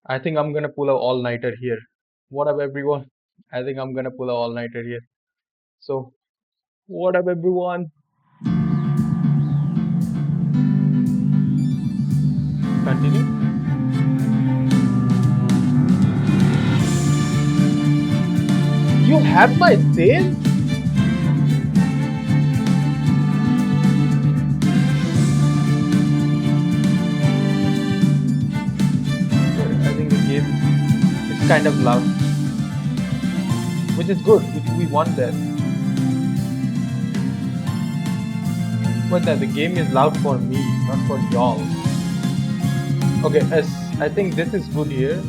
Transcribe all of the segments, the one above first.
I think I'm gonna pull a all-nighter here. What up, everyone? I think I'm gonna pull a all-nighter here. So, what up, everyone? Continue. You have my save? I think the game is kind of loud, which is good. We want that. But the game is loud for me, not for y'all. Okay, as I think this is good here.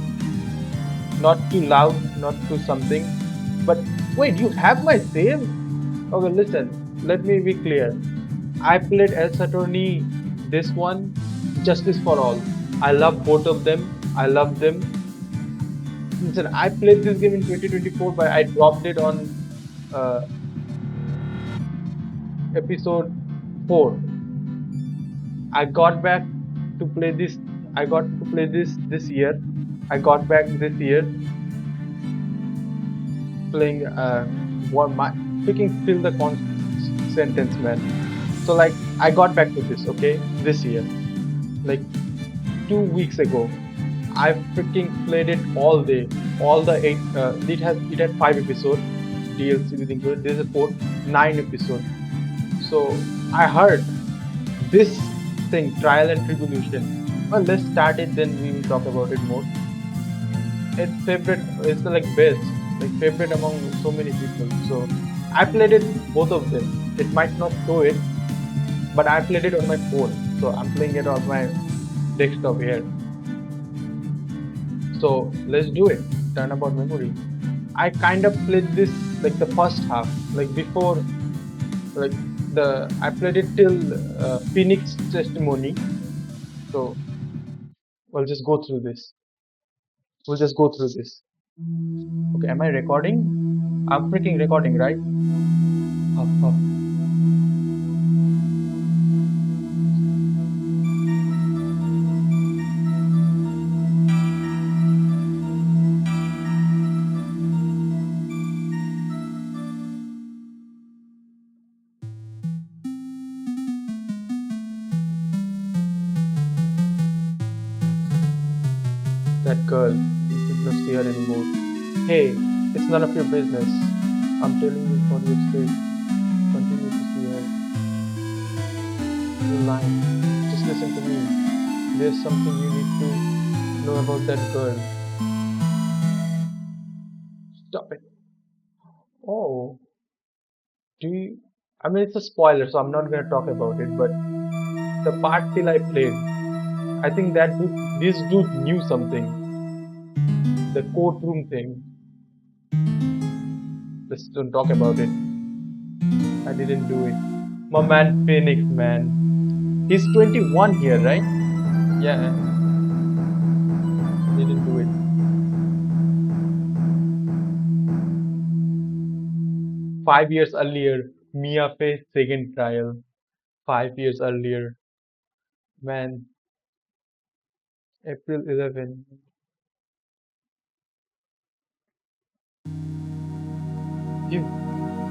Not too loud, not too something. But wait, you have my save? Okay, listen. Let me be clear. I played El Saturni, this one, Justice for All. I love both of them. I love them. Listen, I played this game in 2024, but I dropped it on uh, episode 4. I got back to play this. I got to play this year. I got back this year playing one my freaking fill the sentence, man. So like I got back to this, okay, this year, like 2 weeks ago. I freaking played it all day, all the eight. It had 5 episodes, DLC with included. This is a fourth, 9 episodes. So I heard this thing, Trial and Tribulation. Well, let's start it, then we will talk about it more. It's favorite. It's like best, like favorite among so many people. So I played it both of them. It might not show it, but I played it on my phone. So I'm playing it on my desktop here. So let's do it. Turnabout memory. I kind of played this like the first half, like before, like I played it till Phoenix testimony. So we'll just go through this. We'll just go through this. Okay, am I recording? I'm freaking recording, right? Huff. That girl, you should not see her anymore. Hey, it's none of your business. I'm telling you for your sake. Continue to see her. You're lying. Just listen to me. There's something you need to know about that girl. Stop it. Oh, do you? I mean, it's a spoiler, so I'm not gonna talk about it. But the part till I played, I think this dude knew something. The courtroom thing. Let's don't talk about it. I didn't do it. My man Phoenix, man. He's 21 here, right? Yeah, didn't do it. 5 years earlier, Mia faced second trial. 5 years earlier, man. April 11. Phew,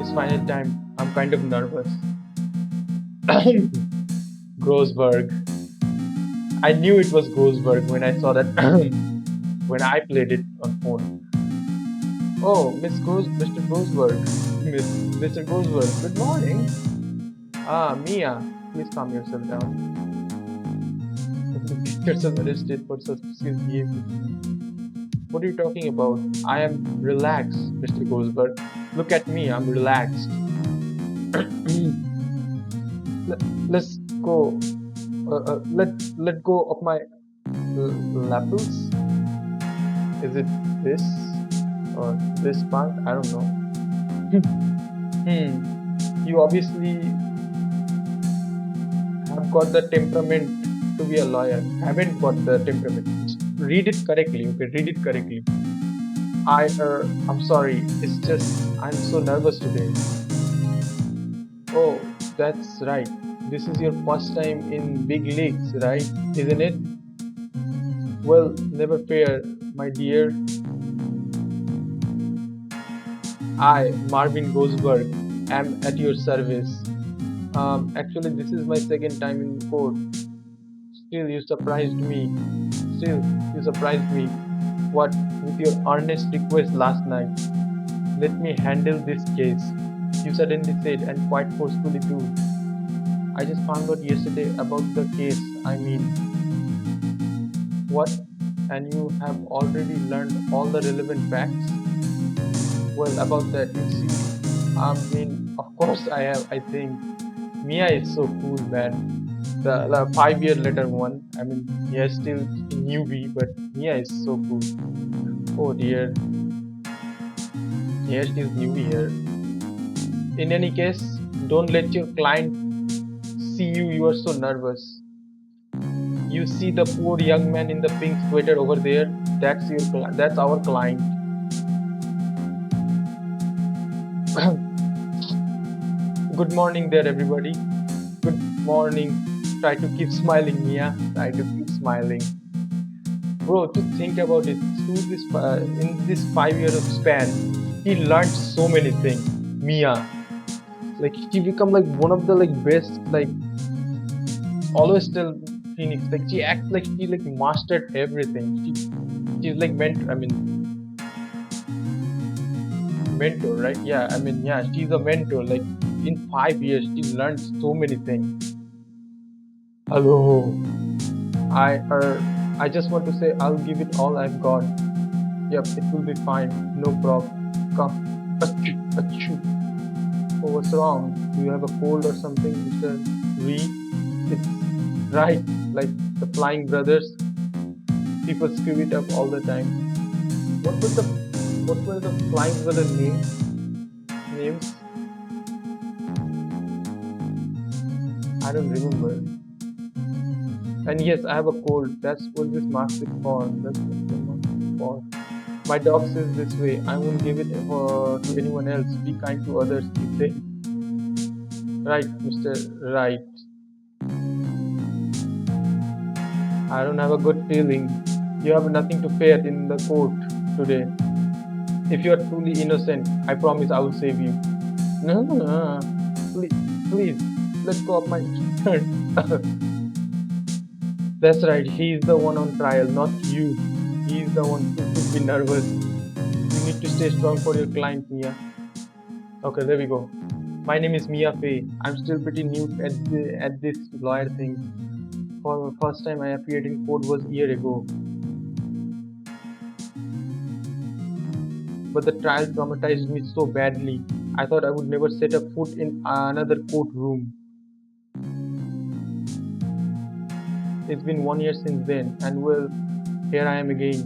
it's final time. I'm kind of nervous. Grossberg. I knew it was Grossberg when I saw that when I played it on phone. Oh, Mr. Grossberg. Mr. Grossberg. Good morning. Ah, Mia. Please calm yourself down. Get yourself arrested for suspicious behavior. What are you talking about? I am relaxed, Mr. Grossberg. Look at me. I'm relaxed. Let's go. Let go of my lapels. Is it this or this part? I don't know. You obviously have got the temperament to be a lawyer. Haven't got the temperament. Read it correctly. Okay, read it correctly. I'm sorry. It's just I'm so nervous today. Oh, that's right. This is your first time in big leagues, right? Isn't it? Well, never fear, my dear. I, Marvin Gosberg, am at your service. Actually, this is my second time in court. Still, you surprised me. Still, you surprised me. What, with your earnest request last night? Let me handle this case. You suddenly said, and quite forcefully too. I just found out yesterday about the case. I mean, what? And you have already learned all the relevant facts? Well, about that, you see, of course I have, I think. Mia is so cool, man. The 5 year later one, I mean, he is still a newbie, but Mia is so cool. Oh dear, here she is newbie here. In any case, don't let your client see you are so nervous. You see the poor young man in the pink sweater over there? That's our client. Good morning there, everybody. Good morning. Try to keep smiling, Mia. Try to keep smiling. Bro, to think about it, through this in this 5 years of span, he learned so many things. Mia, like she become like one of the like best, like always tell Phoenix, like she acts like she like mastered everything. She's like mentor. I mean mentor, right? Yeah. I mean yeah, she's a mentor. Like in 5 years, she learned so many things. Hello. I just want to say I'll give it all I've got. Yep, it will be fine. No problem. Come. Achoo, achoo. Oh, what's wrong? Do you have a cold or something, Mr. Reed? It's right, like the Flying Brothers. People screw it up all the time. What were the what were the Flying Brother names? I don't remember. And yes, I have a cold. That's what this mask is for. That's what the mask is for. My dog says this way. I won't give it to anyone else. Be kind to others, he says. Right, Mr. Right. I don't have a good feeling. You have nothing to fear in the court today. If you are truly innocent, I promise I will save you. No, no, no. Please, please, let go of my shirt. That's right. He is the one on trial, not you. He is the one who should be nervous. You need to stay strong for your client, Mia. Okay, there we go. My name is Mia Fay. I'm still pretty new at this lawyer thing. For the first time I appeared in court was a year ago. But the trial traumatized me so badly. I thought I would never set a foot in another courtroom. It's been 1 year since then, and well, here I am again.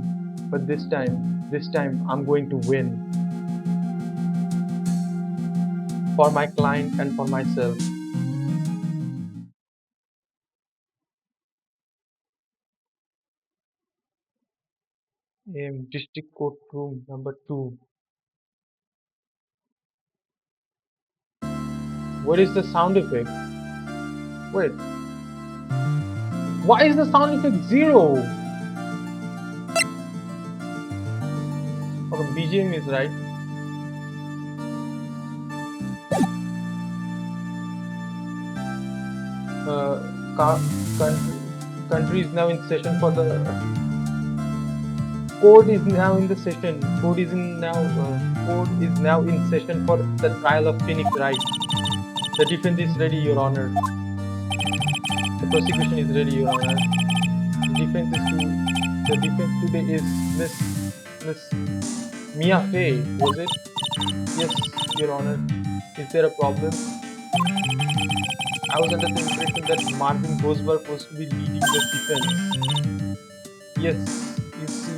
But this time, I'm going to win. For my client and for myself. District courtroom number 2. What is the sound effect? Wait, why is the sound effect 0? Okay, BGM is right. Uh, country, country is now in session for the court is now in the session. Court is now in session for the trial of Phoenix Wright. The defense is ready, Your Honor. The prosecution is ready, Your Honor. The defense today is Miss Mia Fay, was it? Yes, Your Honor. Is there a problem? I was under the impression that Marvin Gosberg was to be leading the defense. Yes, you see,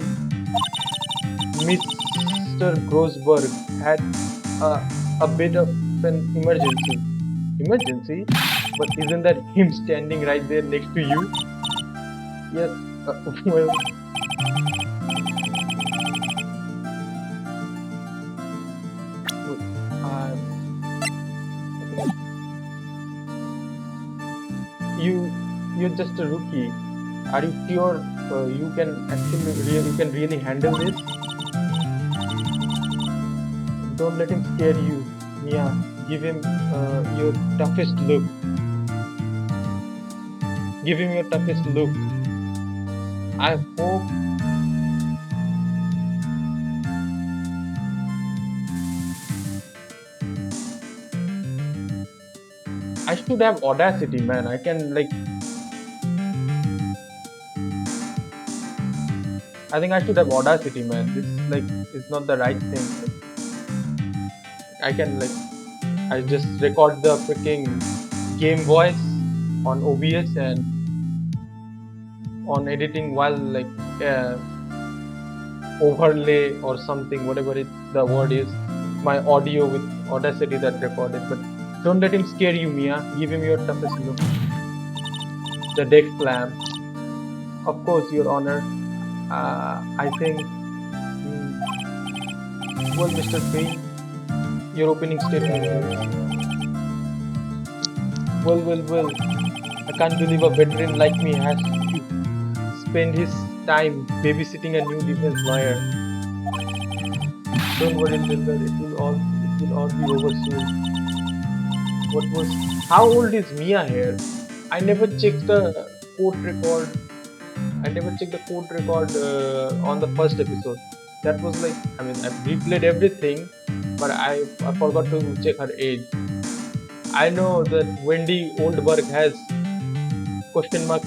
Mr. Grosberg had a bit of an emergency. Emergency? But isn't that him standing right there next to you? Yes, well, uh, you, you're just a rookie. Are you sure you can actually you can really handle this, don't let him scare you, Mia. Give him your toughest look. Give him your toughest look. I hope I should have audacity, man. I can like I think I should have audacity, man. This like is not the right thing. I can like I just record the freaking game voice on OBS and on editing while like uh, overlay or something, whatever the word is, my audio with audacity that recorded. But don't let him scare you, Mia. Give him your toughest look. The deck slam. Of course, Your Honor. I think, well, Mr. Payne, your opening statement is, well. I can't believe a veteran like me has to spend his time babysitting a new defense lawyer. Don't worry, Dilber, it will all be over soon. What was, how old is Mia here? I never checked the court record. I never checked the court record on the first episode. That was like, I mean, I replayed everything, but I forgot to check her age. I know that Wendy Oldberg has question mark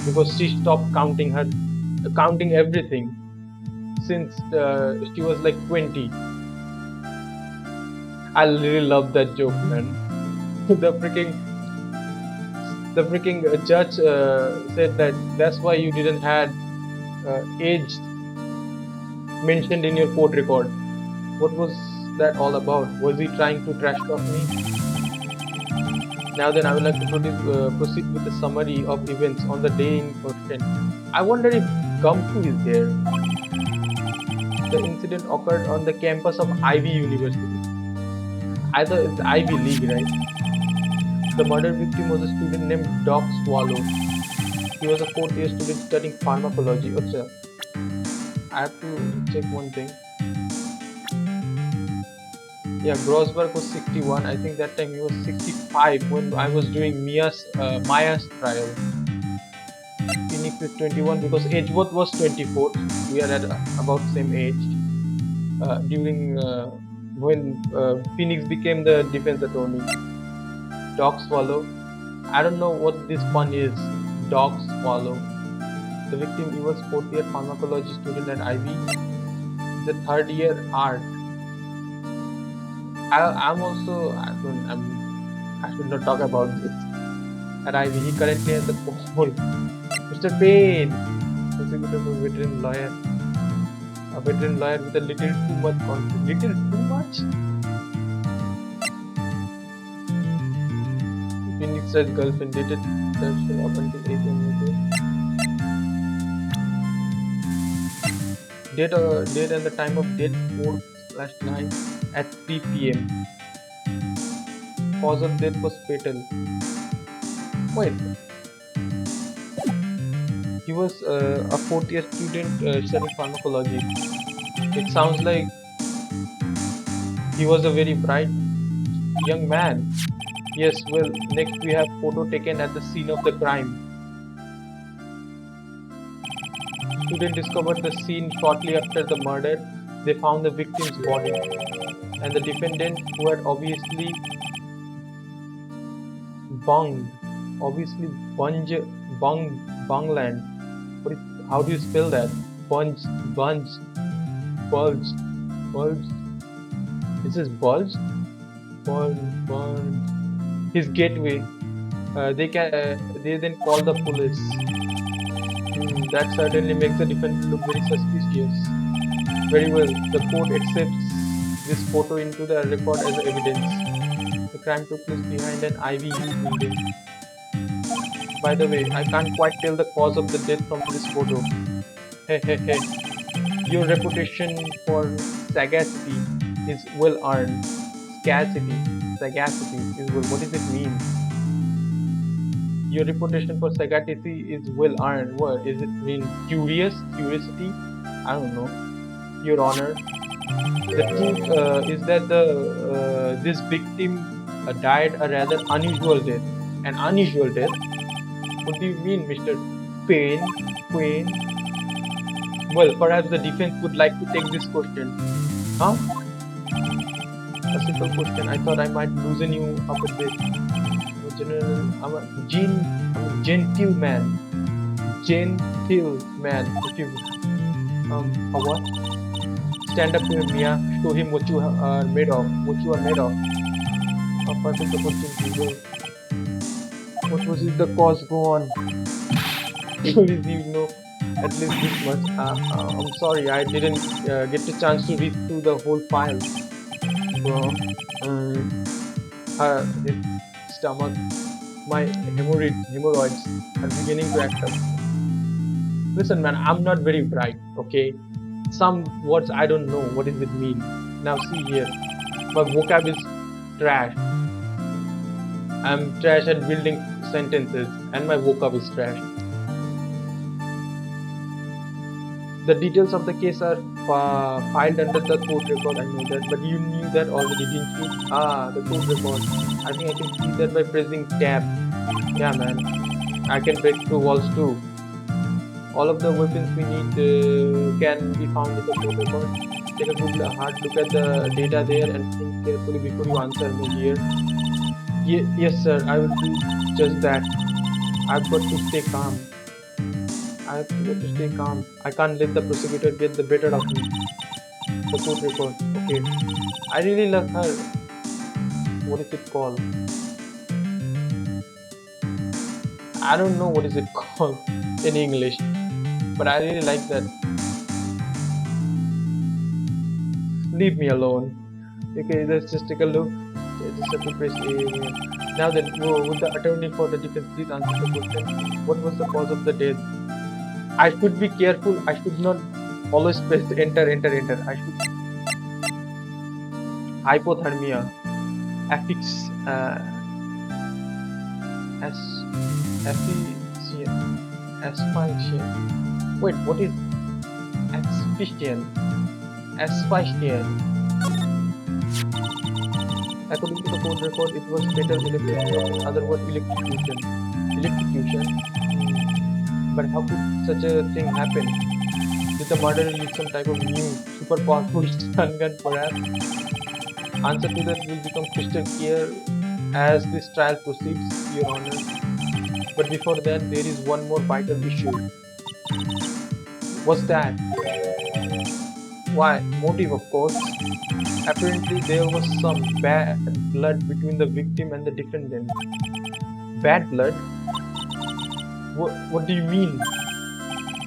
because she stopped counting everything since she was like 20. I really love that joke, man. The freaking judge said that that's why you didn't had age mentioned in your court record. What was that all about? Was he trying to trash talk me? Now then, I would like to proceed with the summary of events on the day in question. I wonder if Gumshoe is there. The incident occurred on the campus of Ivy University. Either it's Ivy League, right? The murder victim was a student named Doc Swallow. He was a fourth-year student studying pharmacology. Achha. I have to check one thing. Yeah, Grossberg was 61. I think that time he was 65 when I was doing Maya's trial. Phoenix is 21 because Edgeworth was 24. We are at about same age. During when Phoenix became the defense attorney. Dog Swallow. I don't know what this pun is. Dog Swallow. The victim, he was fourth year pharmacology student at Ivy. The third year art. I'm also I should not talk about this. At Ivy, he currently has the post. Mr. Payne, prosecutor for veteran lawyer. A veteran lawyer with a little too much confidence. Little too much? Phoenix's girlfriend dated Thursday up until 8 a.m. Date and the time of death 4/9 at 3 p.m. Cause of death was fatal. Wait. He was a fourth year student studying pharmacology. It sounds like he was a very bright young man. Yes, well, next we have photo taken at the scene of the crime. Students discovered the scene shortly after the murder. They found the victim's body and the defendant, who had obviously bungland. How do you spell that? Bulged. Is this bulged? Bulged. His gateway. They then call the police. That certainly makes the defendant look very suspicious. Very well. The court accepts this photo into the record as evidence. The crime took place behind an Ivy building. By the way, I can't quite tell the cause of the death from this photo. Hey. Your reputation for sagacity is well earned. Sagacity is well. What does it mean? Your reputation for sagacity is well earned. What is it mean? Curiosity? I don't know. Your Honor, the truth is that the this victim died a rather unusual death. An unusual death? What do you mean, Mr. Payne? Queen? Well, perhaps the defense would like to take this question. Huh? A simple question. I thought I might loosen you up a bit. I'm a gentile man. Gentile man. If you a what? Stand up here, Mia. Show him what you are made of. What you are made of. A perfect opportunity. Well, what was it? The cause? Go on. Please, you know at least this much. I'm sorry, I didn't get the chance to read through the whole file. Bro, his stomach, my hemorrhoids are beginning to act up. Listen, man, I'm not very bright. Okay, some words I don't know. What does it mean? Now see here, my vocab is trash. I'm trash at building sentences, and my vocab is trash. The details of the case are filed under the court record. I know that, but you knew that already, didn't you? Ah, the court record. I think I can see that by pressing tab. Yeah, man. I can break through walls too. All of the weapons we need can be found in the court record. Take a good hard look at the data there and think carefully before you answer me here. Yes, sir. I will do just that. I've got to stay calm. I have to stay calm. I can't let the prosecutor get the better of me. The court record. Okay. I really love her. What is it called? I don't know what is it called in English, but I really like that. Leave me alone. Okay, let's just take a look. Just have to press A. Now then, would the attorney for the defense please answer the question? What was the cause of the death? I should be careful. I should not always press enter. I should hypothermia, asphyxiation. Wait, what is asphyxiation? Asphyxiation. According to the court record, it was fatal electrocution. In other words, electrocution. But how could such a thing happen? Did the murderer use some type of new, super powerful stun gun perhaps? Answer to that will become crystal clear as this trial proceeds, Your Honor. But before that, there is one more vital issue. What's that? Why, motive, of course. Apparently, there was some bad blood between the victim and the defendant. Bad blood? What do you mean?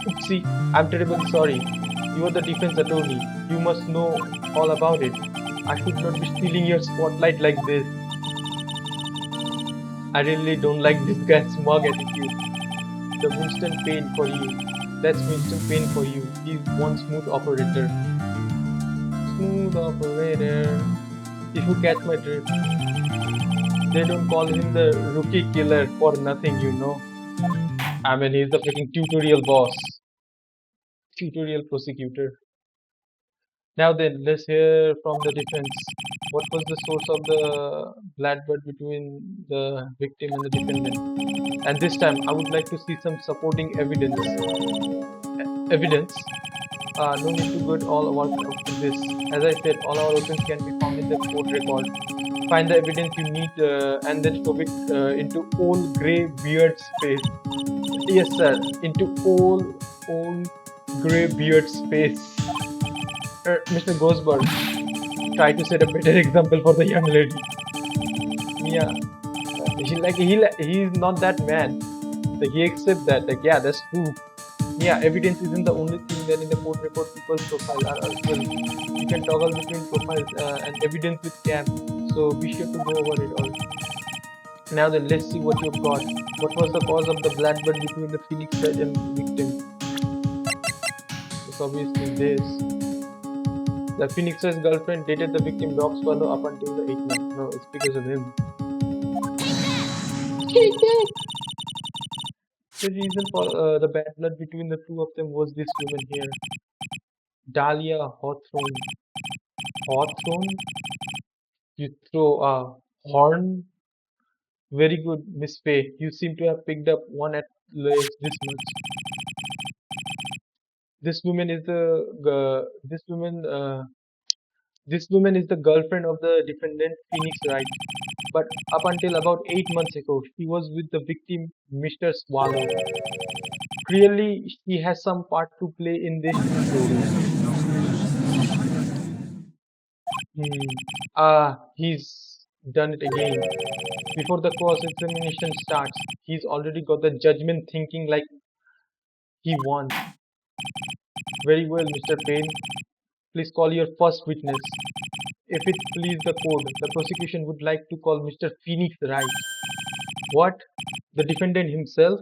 Oopsie, I'm terribly sorry. You are the defense attorney. You must know all about it. I should not be stealing your spotlight like this. I really don't like this guy's smug attitude. The Winston Payne for you. That's Winston Payne for you. He's one smooth operator. Smooth operator. If you catch my drift. They don't call him the rookie killer for nothing, you know. I mean, he's the freaking tutorial boss. Tutorial prosecutor. Now then, let's hear from the defense. What was the source of the blood between the victim and the defendant? And this time, I would like to see some supporting evidence. Evidence? No need to go all about this. As I said, all our weapons can be found in the court record. Find the evidence you need and then shove it into old grey beard space. Yes, sir. Into old grey beard space. Mr. Gosberg, try to set a better example for the young lady. Yeah, he's not that man. Like, he accepts that. Like, yeah, that's true. Yeah, evidence isn't the only thing that in the court record people's profile are well. You can toggle between profiles and evidence with cam. So be sure to go over it all. Now then, let's see what you've got. What was the cause of the blood between the Phoenix Wright and victim? It's obviously this. The Phoenix Wright's girlfriend dated the victim dog swallow up until the 8th month. No, it's because of him. The reason for the bad blood between the two of them was this woman here, Dahlia Hawthorne. Hawthorne? You throw a horn? Very good, Miss Faye. You seem to have picked up one at least this much. This woman is this woman is the girlfriend of the defendant Phoenix Wright. But up until about 8 months ago, she was with the victim, Mr. Swallow. Clearly, she has some part to play in this story. He's done it again. Before the cross-examination starts, he's already got the judgment thinking like he won. Very well, Mr. Payne. Please call your first witness. If it please the court, the prosecution would like to call Mr. Phoenix Wright. What? The defendant himself?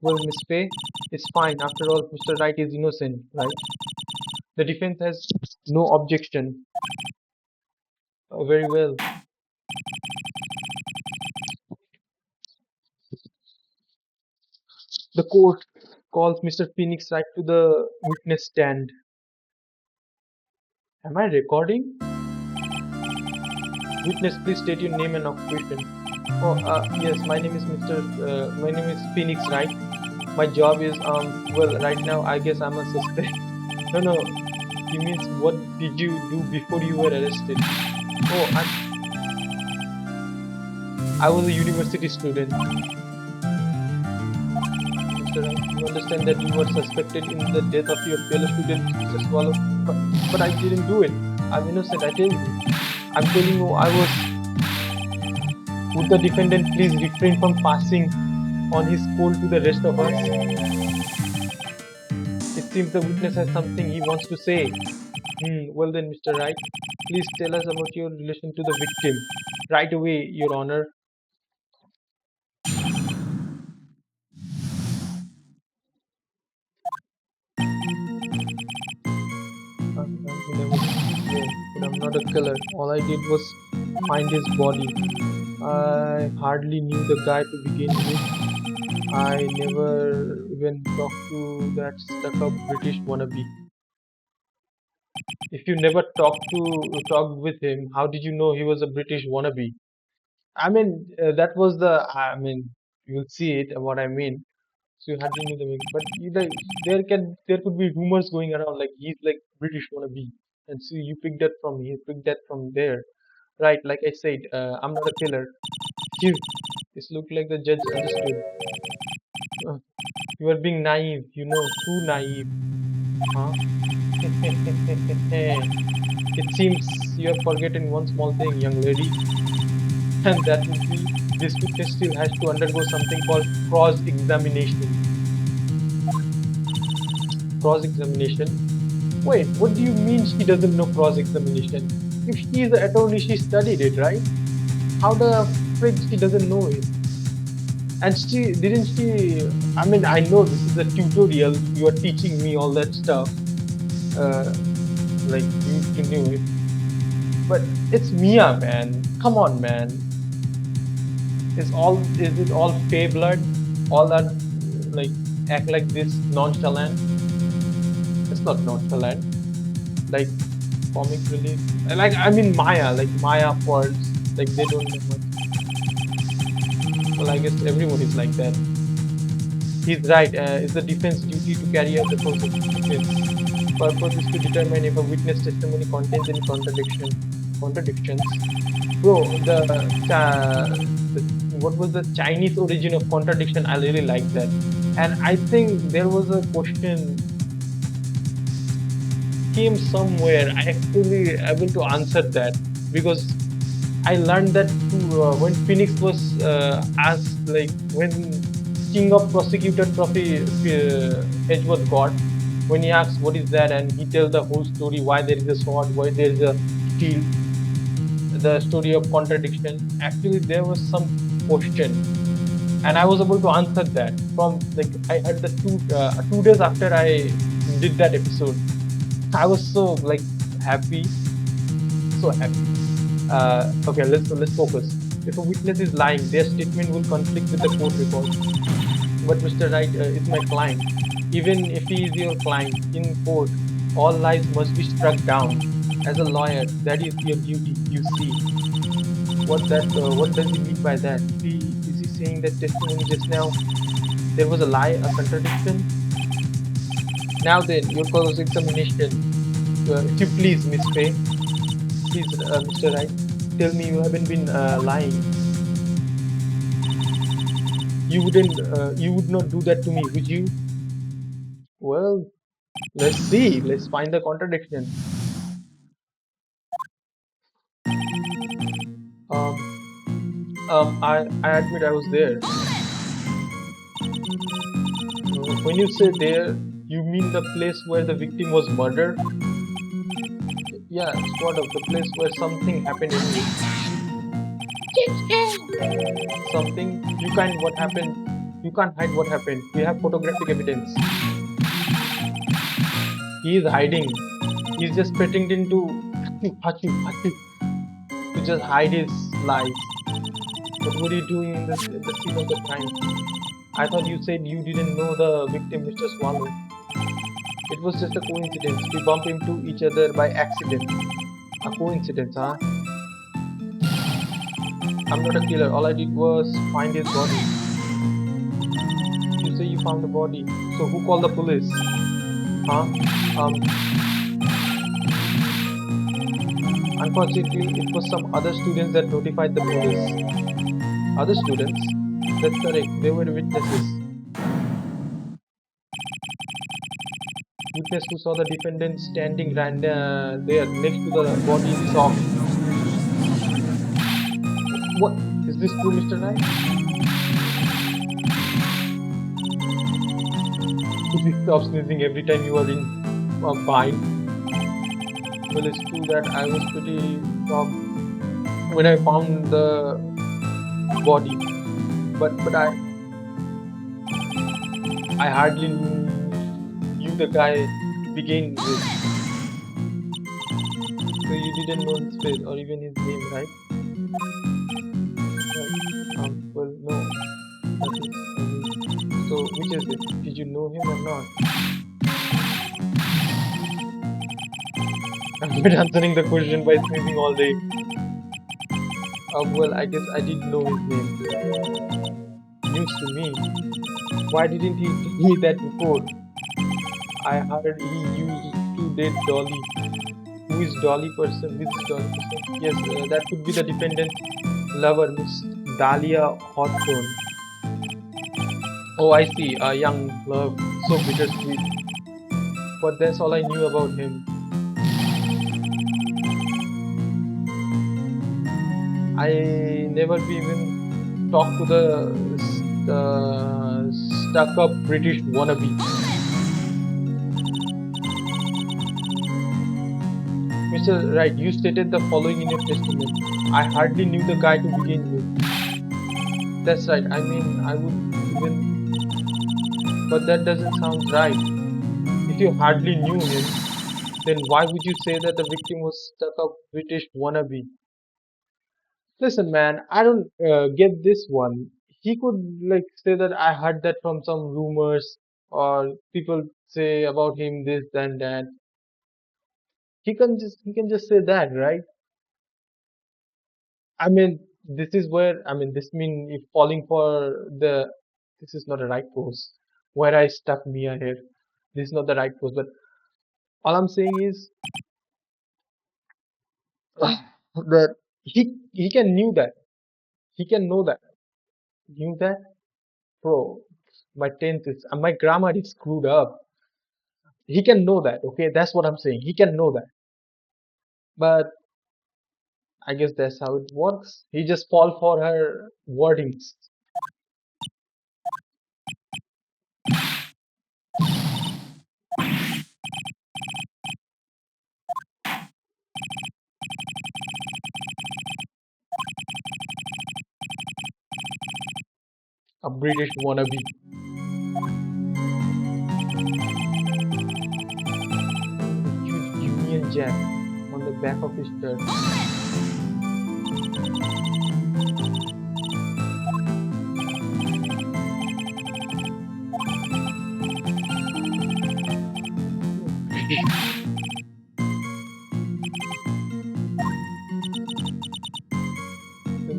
Well, Miss Faye, it's fine. After all, Mr. Wright is innocent, right? The defense has no objection. Very well. The court calls Mr. Phoenix Wright to the witness stand. Am I recording? Witness, please state your name and occupation. Oh, yes, my name is Phoenix Wright. My job is, well, right now, I guess I'm a suspect. No, no, he means what did you do before you were arrested? Oh, I was a university student. Mr. Wright, you understand that you were suspected in the death of your fellow student, Mr. Swallow? But I didn't do it. I'm innocent, I tell you. I'm telling you, I was. Would the defendant please refrain from passing on his call to the rest of us? It seems the witness has something he wants to say. Well then, Mr. Wright, please tell us about your relation to the victim. Right away, Your Honor. But I'm not a killer. All I did was find his body. I hardly knew the guy to begin with. I never even talked to that stuck-up British wannabe. If you never talked with him, how did you know he was a British wannabe? I mean, that was the. I mean, you'll see it. What I mean. So you hardly knew the mix, but there could be rumors going around like he's like British wannabe, and so you picked that from there, right? Like I said, I'm not a killer. Phew, this looked like the judge understood. Uh, you are being naive, too naive, huh? It seems you have forgotten one small thing, young lady, and that would be this witness still has to undergo something called cross-examination. Cross-examination? Wait, what do you mean she doesn't know cross-examination? If she is an attorney, she studied it, right? How the frick she doesn't know it? And she didn't she? I mean, I know this is a tutorial. You are teaching me all that stuff. Like you knew it, but it's Mia, man. Come on, man. Is it all fey blood? All that like act like this nonchalant? It's not nonchalant. Like comic relief. Like I mean Maya, like Maya falls. Like they don't know much. Well, I guess everyone is like that. He's right. It's the defense duty to carry out the course of defense. Purpose is to determine if a witness testimony contains any contradictions. Bro, what was the Chinese origin of contradiction? I really like that, and I think there was a question came somewhere. I actually able to answer that because I learned that when Phoenix was asked, like when King of Prosecutor Trophy Edgeworth got, when he asks what is that, and he tells the whole story, why there is a sword, why there is a shield, the story of contradiction. Actually, there was some question, and I was able to answer that from like I had the 2 days after I did that episode. I was so like happy, so happy. Okay, let's focus. If a witness is lying, their statement will conflict with the court record. But Mr. Wright is my client. Even if he is your client in court, all lives must be struck down. As a lawyer, that is your duty. You see what does he mean by that? Is he saying that testimony just now there was a lie, a contradiction? Now then, your cross-examination. If you please, Miss Faye, please, Mr. Wright, tell me you haven't been lying. You would not do that to me, would you? Well, let's see. Let's find the contradiction. Um, I admit I was there. When you say there, you mean the place where the victim was murdered? Yeah, sort of the place where something happened anyway. Something you can't what happened. You can't hide what happened. We have photographic evidence. He is hiding. He's just pretending to to just hide his lies. But what are you doing in the scene of the crime? I thought you said you didn't know the victim, Mr. Swallow. It was just a coincidence. We bumped into each other by accident. A coincidence, huh? I'm not a killer. All I did was find his body. You say you found the body. So who called the police? Huh? Um, Unfortunately, it was some other students that notified the police. Other students? That's correct. They were witnesses. Witness who saw the defendant standing there next to the body in shock. What? Is this true, Mr. Knight? Could you stop sneezing every time you are in a bind? Well, it's true that I was pretty shocked when I found the body, but I hardly knew the guy to begin with. So you didn't know his face or even his name, right? Right. Well, no. That is, so which is it? Did you know him or not? I'm not answering the question by sneezing all day. Well, I guess I did know his name. News to me. Why didn't he tell me that before? I heard he used to date Dolly. Who is Dolly person? Which is Dolly person? Yes, that could be the defendant's lover, Miss Dahlia Hawthorne. Oh, I see. A young love, so bittersweet. But that's all I knew about him. I never even talked to the stuck-up British wannabe. Mr. Wright, you stated the following in your testimony. I hardly knew the guy to begin with. That's right. I mean, I would even... But that doesn't sound right. If you hardly knew him, then why would you say that the victim was stuck-up British wannabe? Listen, man, I don't get this one. He could like say that I heard that from some rumors or people say about him this and that. He can just say that, right? I mean, this is where I mean this mean if falling for the this is not a right pose. Where I stuck Mia here. This is not the right pose. But all I'm saying is that he can knew that. He can know that. Knew that? Bro, my tenth is my grammar is screwed up. He can know that, okay? That's what I'm saying. He can know that. But I guess that's how it works. He just fall for her wordings. A British wannabe. A huge Union Jack on the back of his shirt.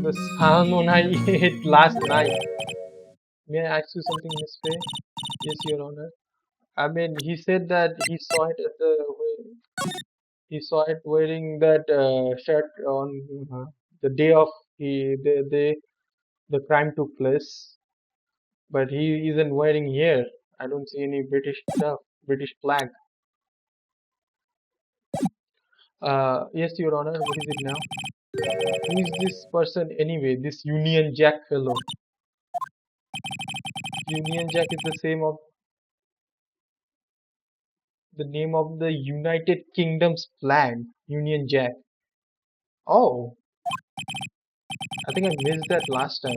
The salmon I ate last night. May I ask you something, Miss Faye? Yes, Your Honor. I mean, he said that he saw it wearing that shirt on the day of the crime took place, but he isn't wearing here. I don't see any British stuff, British flag. Yes, Your Honor. What is it now? Who is this person anyway? This Union Jack fellow. Union Jack is the name of the United Kingdom's flag. Union Jack. Oh, I think I missed that last time.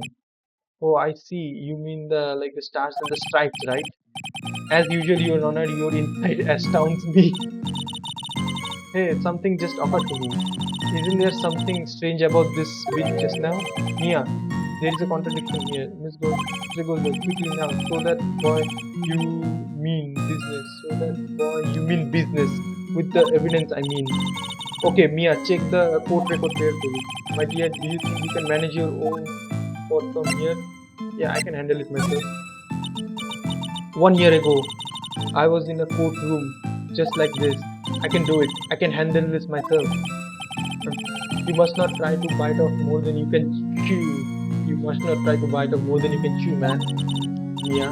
Oh, I see. You mean the like the stars and the stripes, right? As usual, Your Honor, your insight astounds me. Hey, something just occurred to me. Isn't there something strange about this bit just now? Mia, there is a contradiction here. Mr. Goldberg, quickly now. So that boy, you mean business. So that boy, you mean business. With the evidence, I mean. Okay, Mia, check the court record carefully. My dear, do you think you can manage your own court from here? Yeah, I can handle it myself. 1 year ago, I was in a courtroom just like this. I can do it. I can handle this myself. You must not try to bite off more than you can chew. You must not try to bite off more than you can chew, man. Yeah,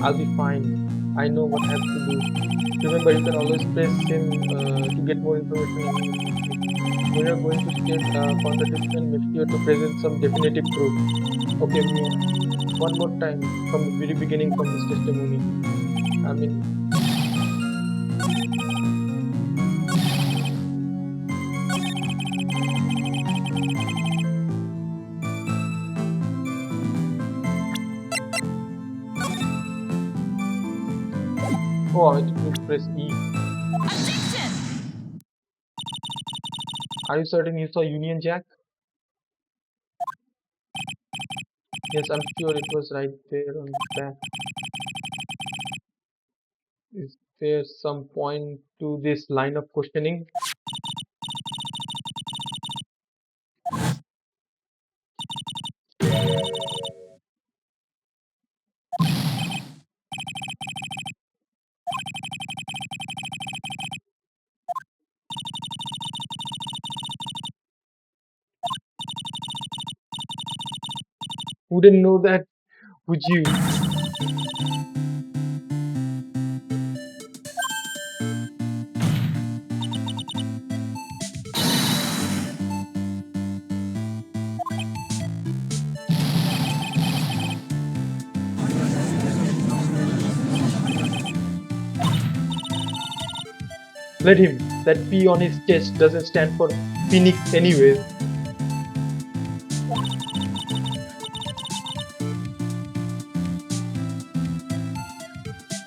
I'll be fine. I know what I have to do. Remember, you can always press him to get more information. When you're going to state contradiction, make sure to present some definitive proof. Okay, Mia. One more time from the very beginning from this testimony. I mean, oh, I need to press E. Are you certain you saw Union Jack? Yes, I'm sure it was right there on the back. Is there some point to this line of questioning? Wouldn't know that, would you? Let him. That P on his chest doesn't stand for Phoenix anyway.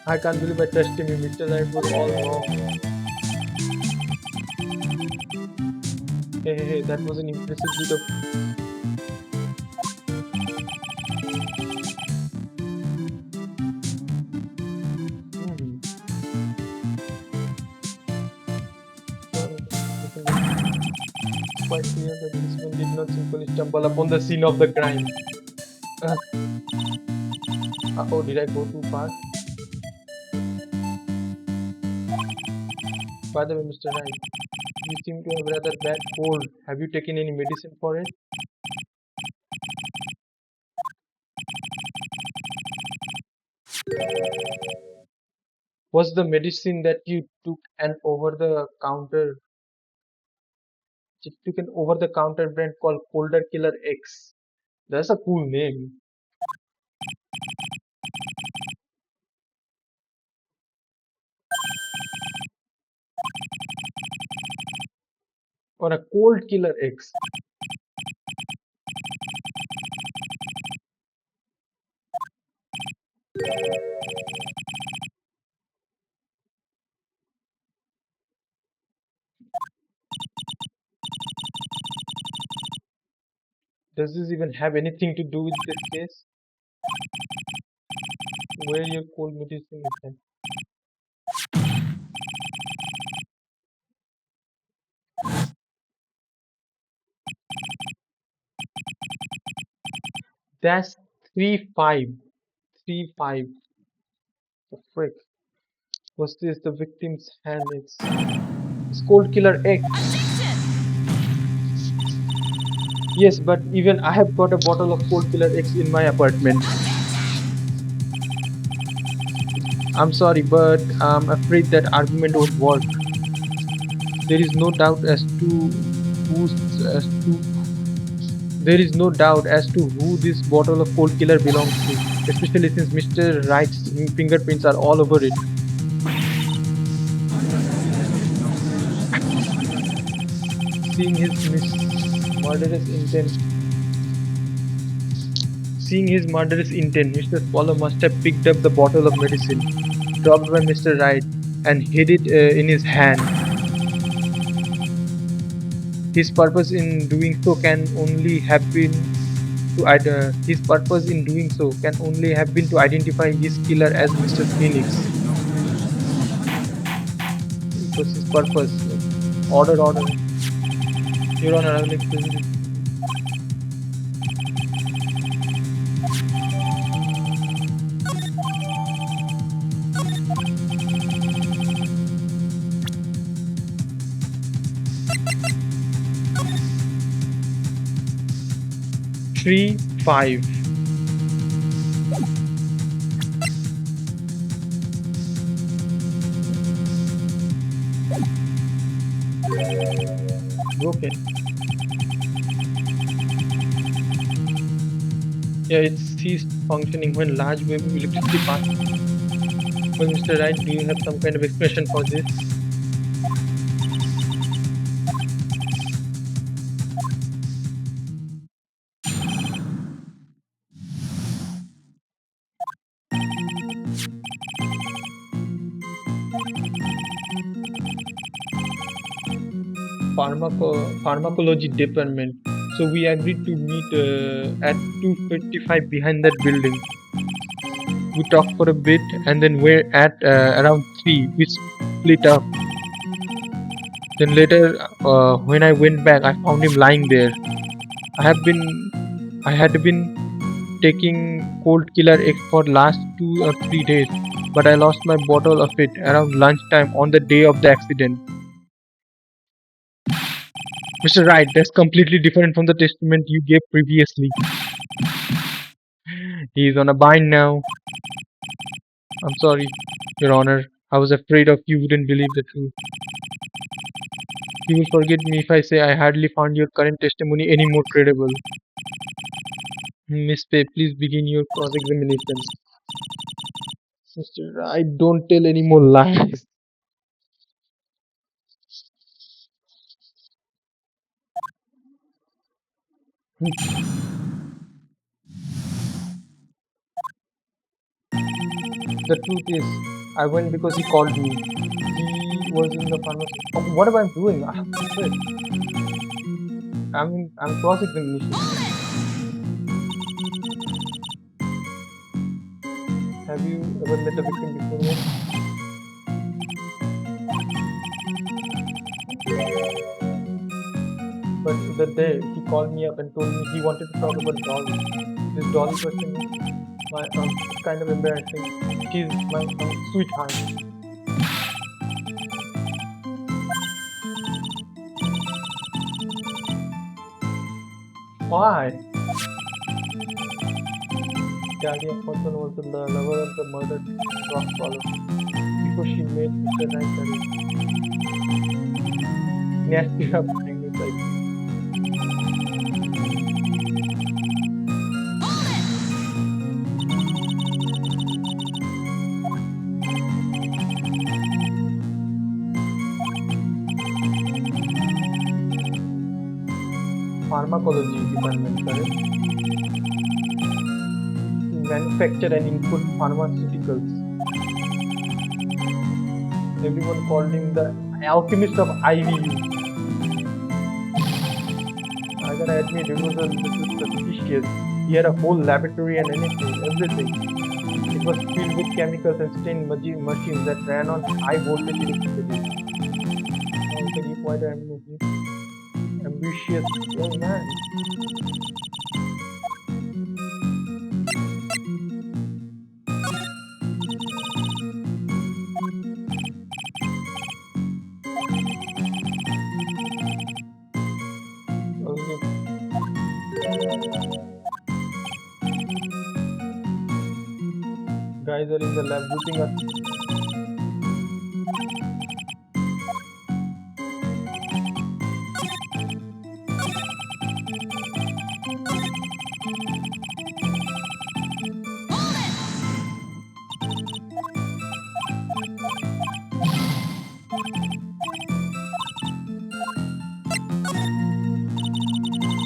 I can't believe I trusted him, Mr. Wright was all wrong. Hey, that was an impressive bit of. Hmm. It's quite clear that this man did not simply stumble upon the scene of the crime. Uh, oh, did I go too far? By the way, Mr. Wright, you seem to have rather bad cold. Have you taken any medicine for it? Was the medicine that you took an over-the-counter brand called Colder Killer X? That's a cool name. Or a Cold Killer X. Does this even have anything to do with this case? Where your cold medicine is then? That's 3-5. 3-5. The frick. Was this the victim's hand? It's Cold Killer X. Yes, but even I have got a bottle of Cold Killer X in my apartment. I'm sorry, but I'm afraid that argument won't work. There is no doubt as to who's as to there is no doubt as to who this bottle of Cold Killer belongs to, especially since Mr. Wright's fingerprints are all over it. Seeing his murderous intent, Seeing his murderous intent, Mr. Swallow must have picked up the bottle of medicine dropped by Mr. Wright and hid it in his hand. His purpose in doing so can only have been his purpose in doing so can only have been to identify his killer as Mr. Phoenix. It was his purpose. Order, order. Your Honor, I will explain it. 3-5. Broken. Yeah, it ceased functioning when large wave of electricity passed. Well, Mr. Wright, do you have some kind of explanation for this? Pharmacology department. So we agreed to meet at 2:55 behind that building. We talked for a bit, and then we're at around 3. We split up. Then later, when I went back, I found him lying there. I have been, I had been taking Cold Killer X for last 2 or 3 days, but I lost my bottle of it around lunchtime on the day of the accident. Mr. Wright, that's completely different from the testament you gave previously. He's on a bind now. I'm sorry, Your Honor. I was afraid of you wouldn't believe the truth. You will forgive me if I say I hardly found your current testimony any more credible. Miss Pei, please begin your cross-examination. Mr. Wright, don't tell any more lies. The truth is, I went because he called me. He was in the pharmacy. Oh, what am I doing? Wait, I'm cross-examination. Have you ever met the victim before? But the day he called me up and told me he wanted to talk about Dolly. This Dolly person, it's kind of embarrassing. She's my sweetheart. Why? Daddy of Hudson was the lover of the murdered rock swallow before she made Mr. Knight nasty up pregnant. Pharmacology department, correct? Manufacture and input pharmaceuticals. Everyone called him the alchemist of IVU. I gotta admit, it was a little suspicious. He had a whole laboratory and everything. It was filled with chemicals and stained machines that ran on high voltage electricity. Also, he quite an ambitious young man. guys are in the lab whooping us.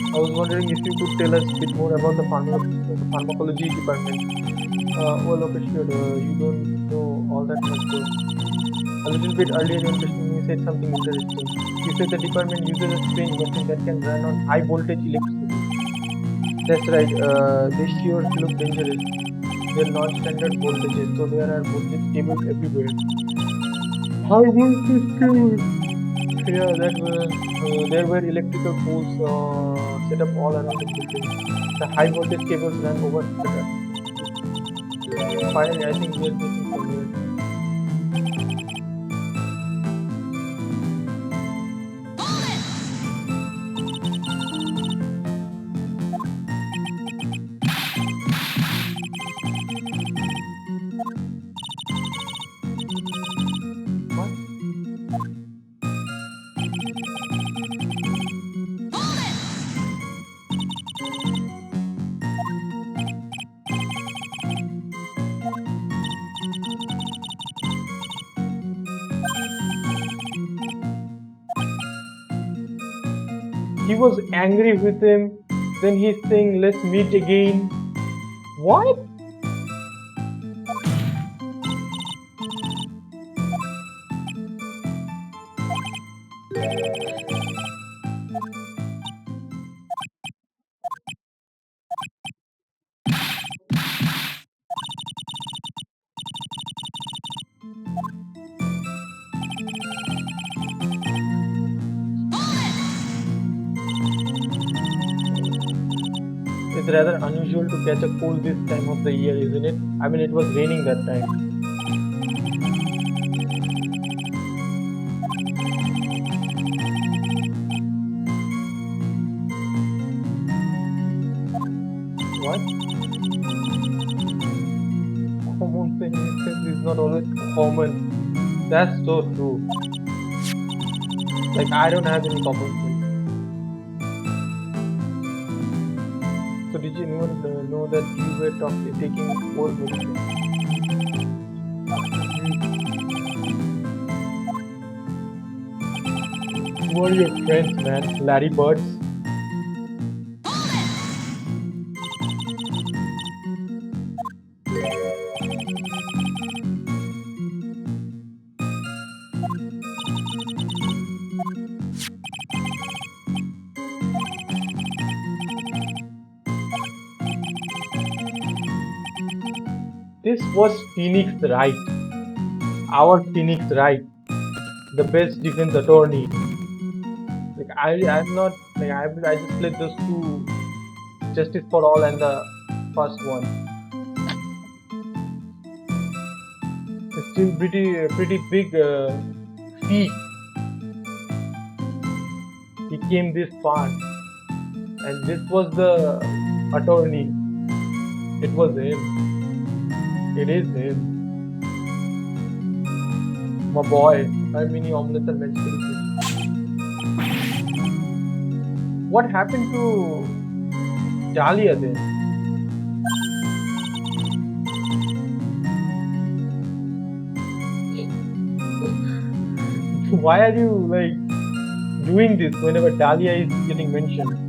I was wondering if you could tell us a bit more about the pharmacology department. Well, okay, sure. You don't know all that much, though. A little bit earlier in question, you said something interesting. You said the department uses a strange machine that can run on high voltage electricity. That's right. They sure look dangerous. They're not standard voltages, so there are voltage cables everywhere. High voltage cables. Yeah, there were electrical poles set up all around the building. The high voltage cables ran over finally, I think we are getting somewhere. What? He was angry with him. Then he's saying, "Let's meet again." What? It's rather unusual to catch a cold this time of the year, isn't it? I mean, it was raining that time. What? Common sense is not always common. That's so true. Like, I don't have any common sense. So, did you even know that you were taking more medicine? Who are your friends, man? Larry Birds? This was Phoenix Wright. Our Phoenix Wright. The best defense attorney. Like, I'm not, like, I just played those two, Justice for All and the first one. It's still pretty big feat. He came this far, and this was the attorney. It was him. It is him. My boy. I mean, omelette and vegetables. What happened to Dahlia then? Why are you like doing this whenever Dahlia is getting mentioned?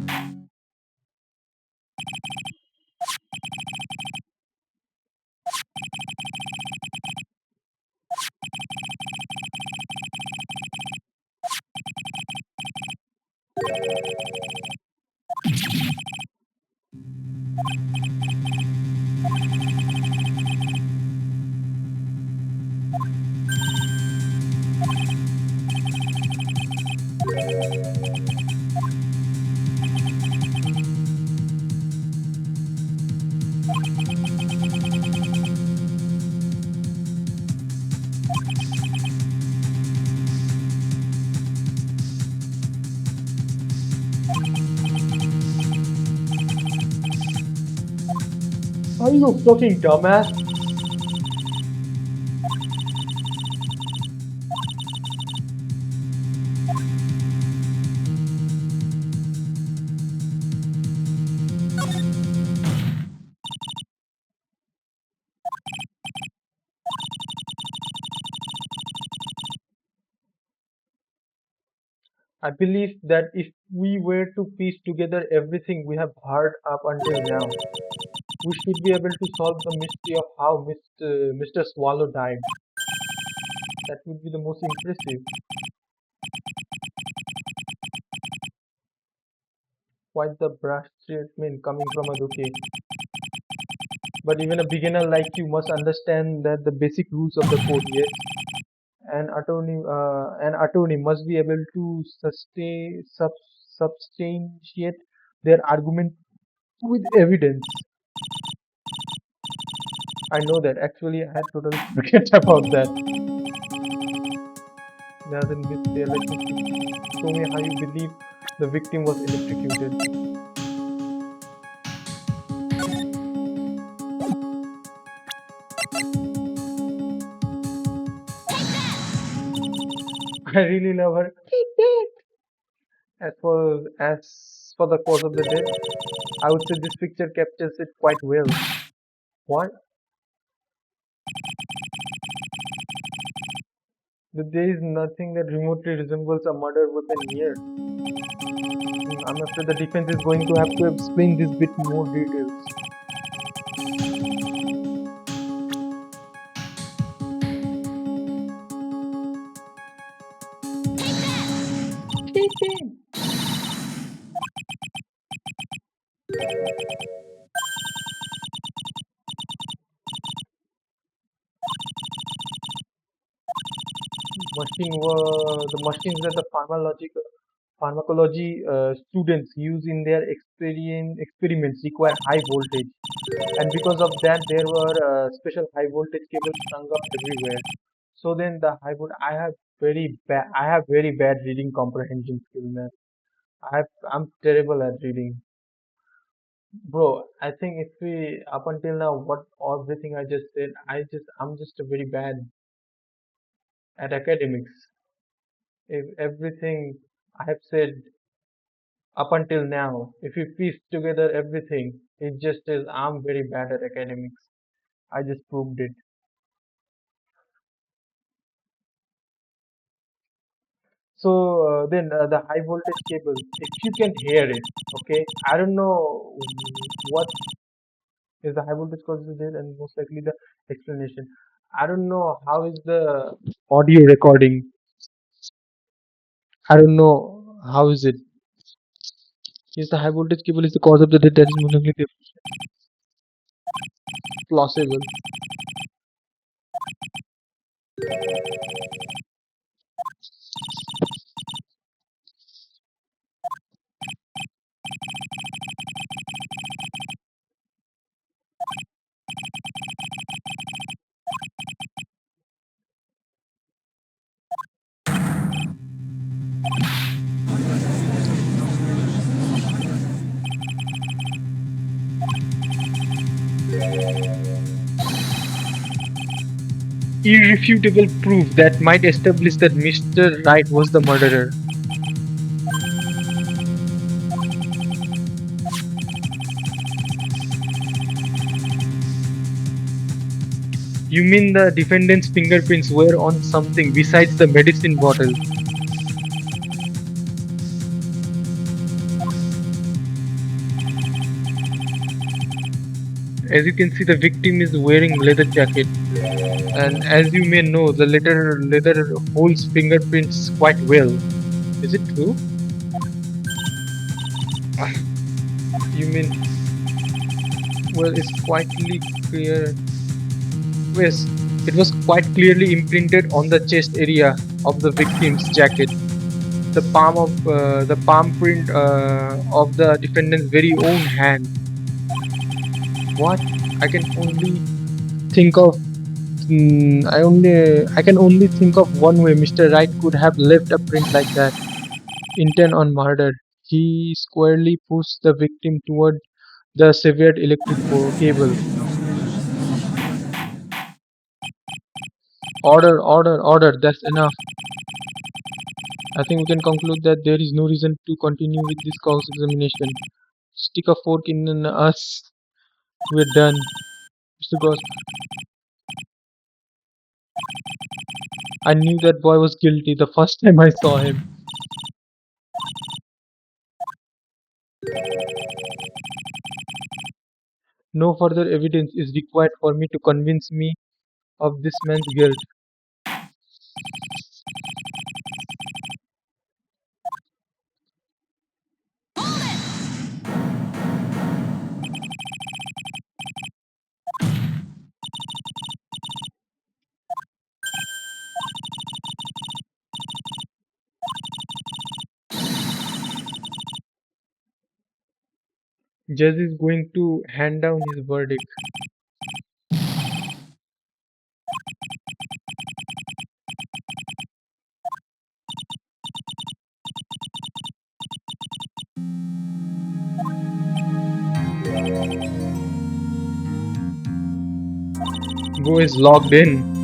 Are you a fucking dumbass? I believe that if we were to piece together everything we have heard up until now, we should be able to solve the mystery of how Mr. Swallow died. That would be the most impressive. Quite the brash statement coming from a rookie. But even a beginner like you must understand that the basic rules of the code, yes? An attorney must be able to substantiate their argument with evidence. I know that. Actually, I had totally forget about that. Now then, Miss there, let me show me how you believe the victim was electrocuted. I really love her. As for the cause of the death, I would say this picture captures it quite well. What? That there is nothing that remotely resembles a murder weapon here. I'm afraid the defense is going to have to explain this bit more details. The machines that the pharmacology students use in their experiments require high voltage, and because of that, there were special high voltage cables strung up everywhere. So then the high volt, I have very bad reading comprehension skill, man. I'm terrible at reading, bro. I think if we up until now, what everything I just said, I'm just a very bad at academics. If everything I have said up until now, if you piece together everything, it just is I'm very bad at academics. I just proved it. So then the high voltage cable, if you can hear it, okay. I don't know what is the high voltage causes it, and most likely the explanation. I don't know how is the audio recording. I don't know how is it. Yes, the high voltage cable is the cause of the death. That is most likely plausible. Irrefutable proof that might establish that Mr. Wright was the murderer. You mean the defendant's fingerprints were on something besides the medicine bottle? As you can see, the victim is wearing leather jacket, and as you may know, the leather holds fingerprints quite well. Is it true? Ah, you mean well? It's quietly clear. Yes, it was quite clearly imprinted on the chest area of the victim's jacket. The palm print of the defendant's very own hand. What? I can only think of I can only think of one way Mr. Wright could have left a print like that. Intent on murder. He squarely pushed the victim toward the severed electric cable. Order, order, order. That's enough. I think we can conclude that there is no reason to continue with this cross examination. Stick a fork in us. We're done. Mr. Ghost, I knew that boy was guilty the first time I saw him. No further evidence is required for me to convince me of this man's guilt. Judge is going to hand down his verdict. Go is logged in.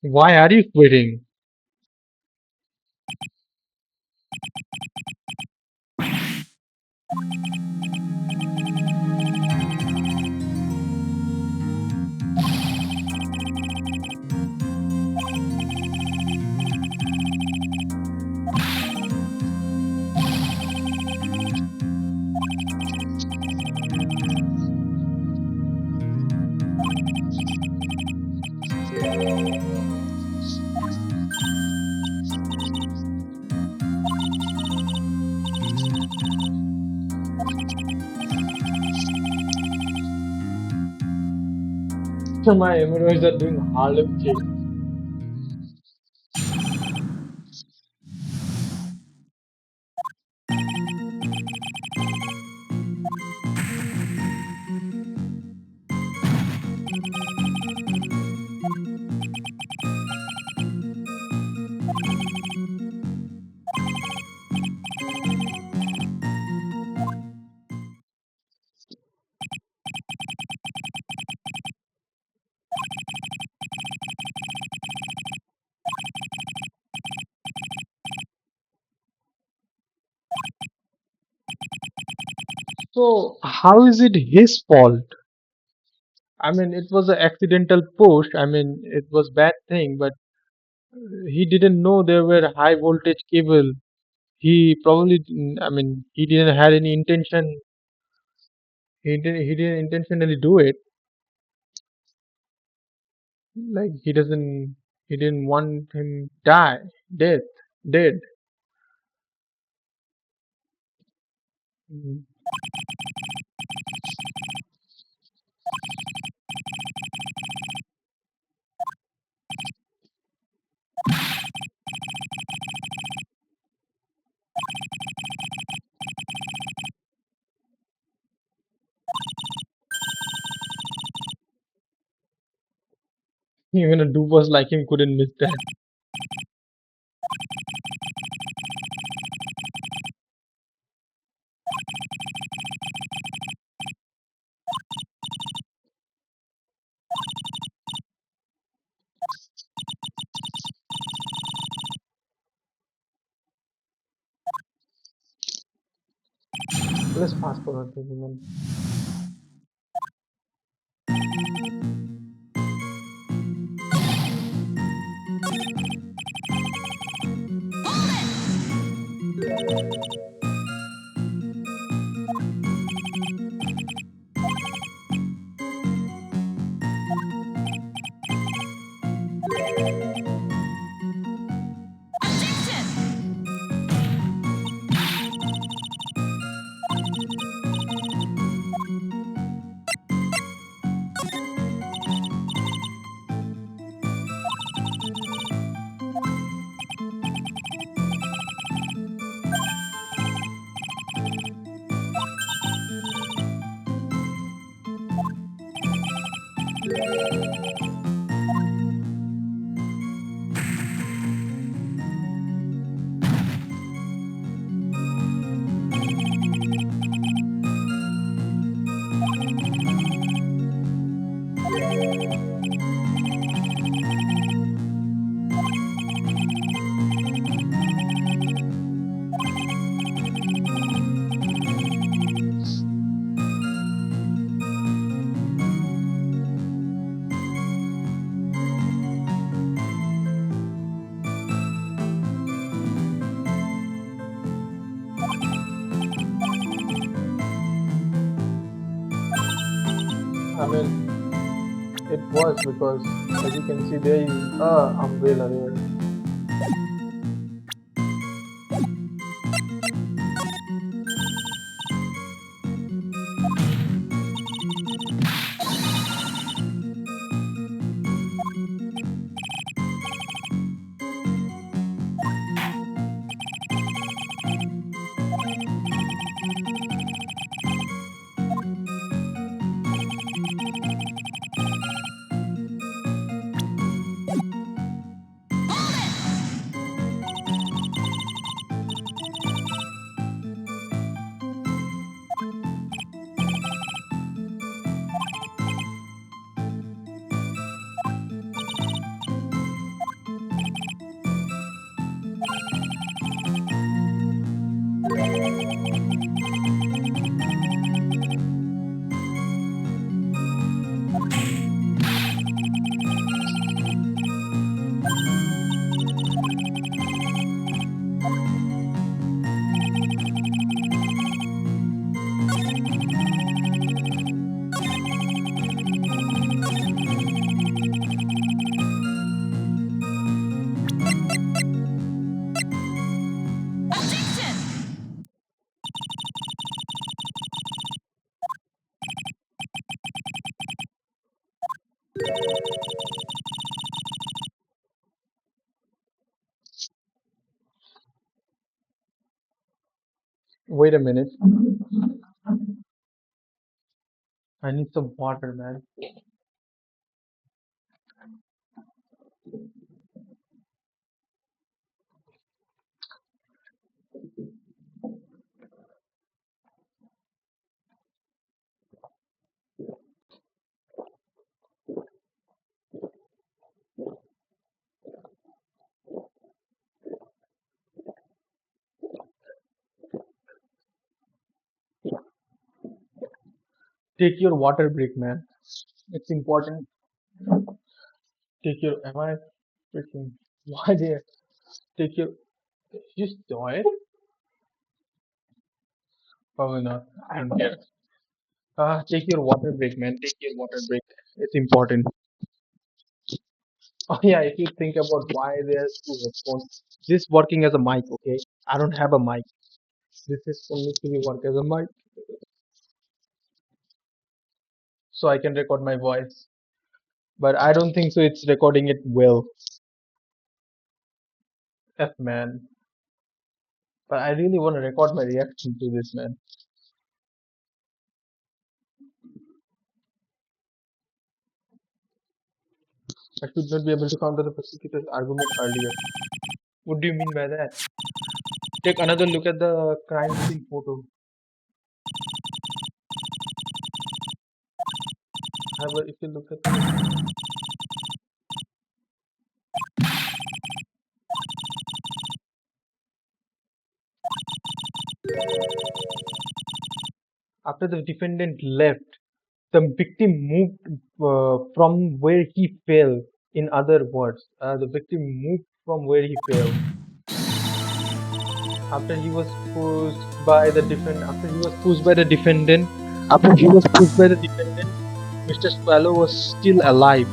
Why are you quitting? So my emeralds are doing Harlem Shake. So how is it his fault? I mean, it was an accidental push. I mean, it was bad thing, but he didn't know there were high voltage cable. He probably, I mean, he didn't had any intention. He didn't intentionally do it. Like he didn't want him death, dead. Mm. Even a doofus like him couldn't miss that. Let's fast forward to the moment. I mean, it was because, as you can see, there is a umbrella there. Wait a minute. I need some water, man. Take your water break, man. It's important. Take your. Am I freaking? Why there? Take your. You saw it? Probably not. I don't care. Take your water break, man. Take your water break. It's important. Oh yeah, if you think about why there's two headphones, this working as a mic, okay? I don't have a mic. This is only to be work as a mic, so I can record my voice. But I don't think so. It's recording it well, F man. But I really want to record my reaction to this, man. I should not be able to counter the prosecutor's argument earlier. What do you mean by that? Take another look at the crime scene photo. However, if you look at after the defendant left, the victim moved from where he fell. In other words, the victim moved from where he fell. After he was pushed by the defendant, after he was pushed by the defendant, after he was pushed by the defendant, Mr. Swallow was still alive.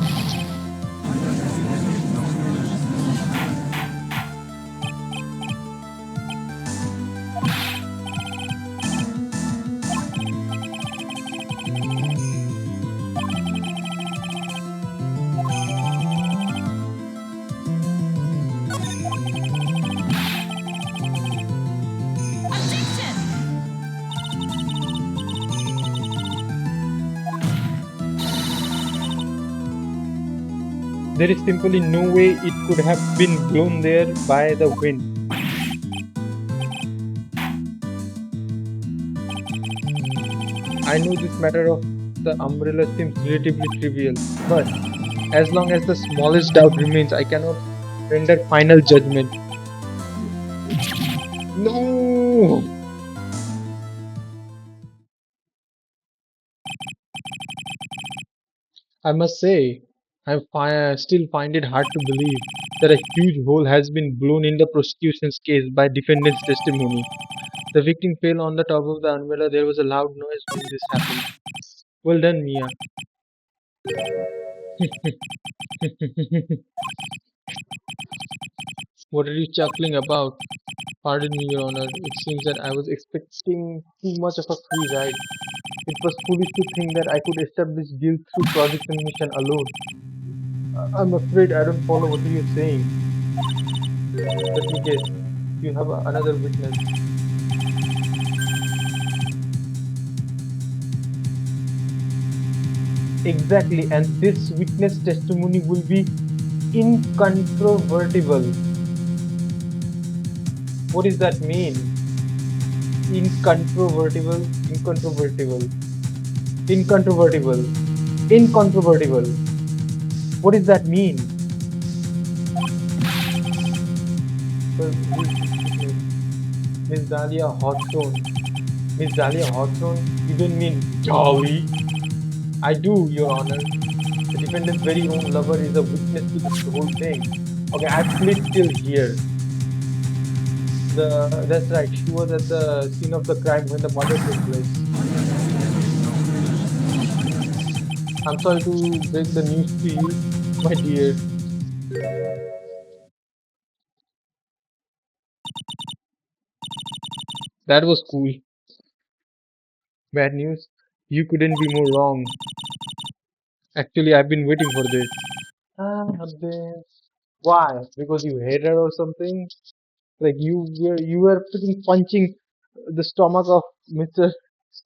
There is simply no way it could have been blown there by the wind. I know this matter of the umbrella seems relatively trivial, but as long as the smallest doubt remains, I cannot render final judgment. No! I must say, I still find it hard to believe that a huge hole has been blown in the prosecution's case by defendant's testimony. The victim fell on the top of the umbrella. There was a loud noise when this happened. Well done, Mia. What are you chuckling about? Pardon me, Your Honor. It seems that I was expecting too much of a free ride. It was foolish to think that I could establish guilt through cross-examination alone. I'm afraid I don't follow what you're saying. Let me guess. You have another witness. Exactly, and this witness testimony will be incontrovertible. What does that mean? Incontrovertible, incontrovertible, incontrovertible, incontrovertible. What does that mean? Well, who is this witness? Miss Dahlia Hawthorne. Miss Dahlia Hawthorne? You don't mean Dolly? I do, Your Honor. The defendant's very own lover is a witness to this whole thing. Okay, I plead till here. That's right. She was at the scene of the crime when the murder took place. I'm sorry to break the news to you, my dear. That was cool. Bad news. You couldn't be more wrong. Actually, I've been waiting for this. I've been. Why? Because you hate her or something? Like you were freaking punching the stomach of Mr.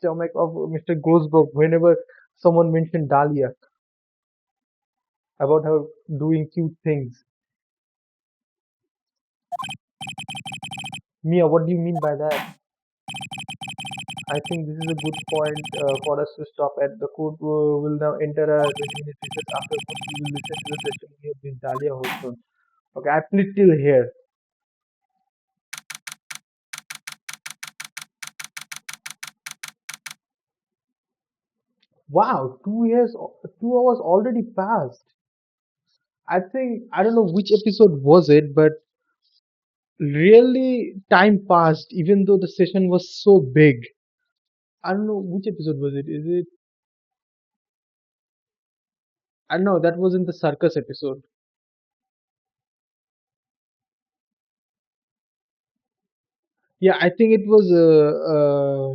Gosberg whenever someone mentioned Dahlia about her doing cute things. Mia, what do you mean by that? I think this is a good point for us to stop at. The court will now enter a 20-minute recess after which we will listen to the testimony of Miss Dahlia Hawthorne. Okay, I plead till here. Wow, 2 years, 2 hours already passed. I think I don't know which episode was it, but really time passed even though the session was so big. I don't know which episode was it. Is it? I don't know. That was in the circus episode. Yeah, I think it was the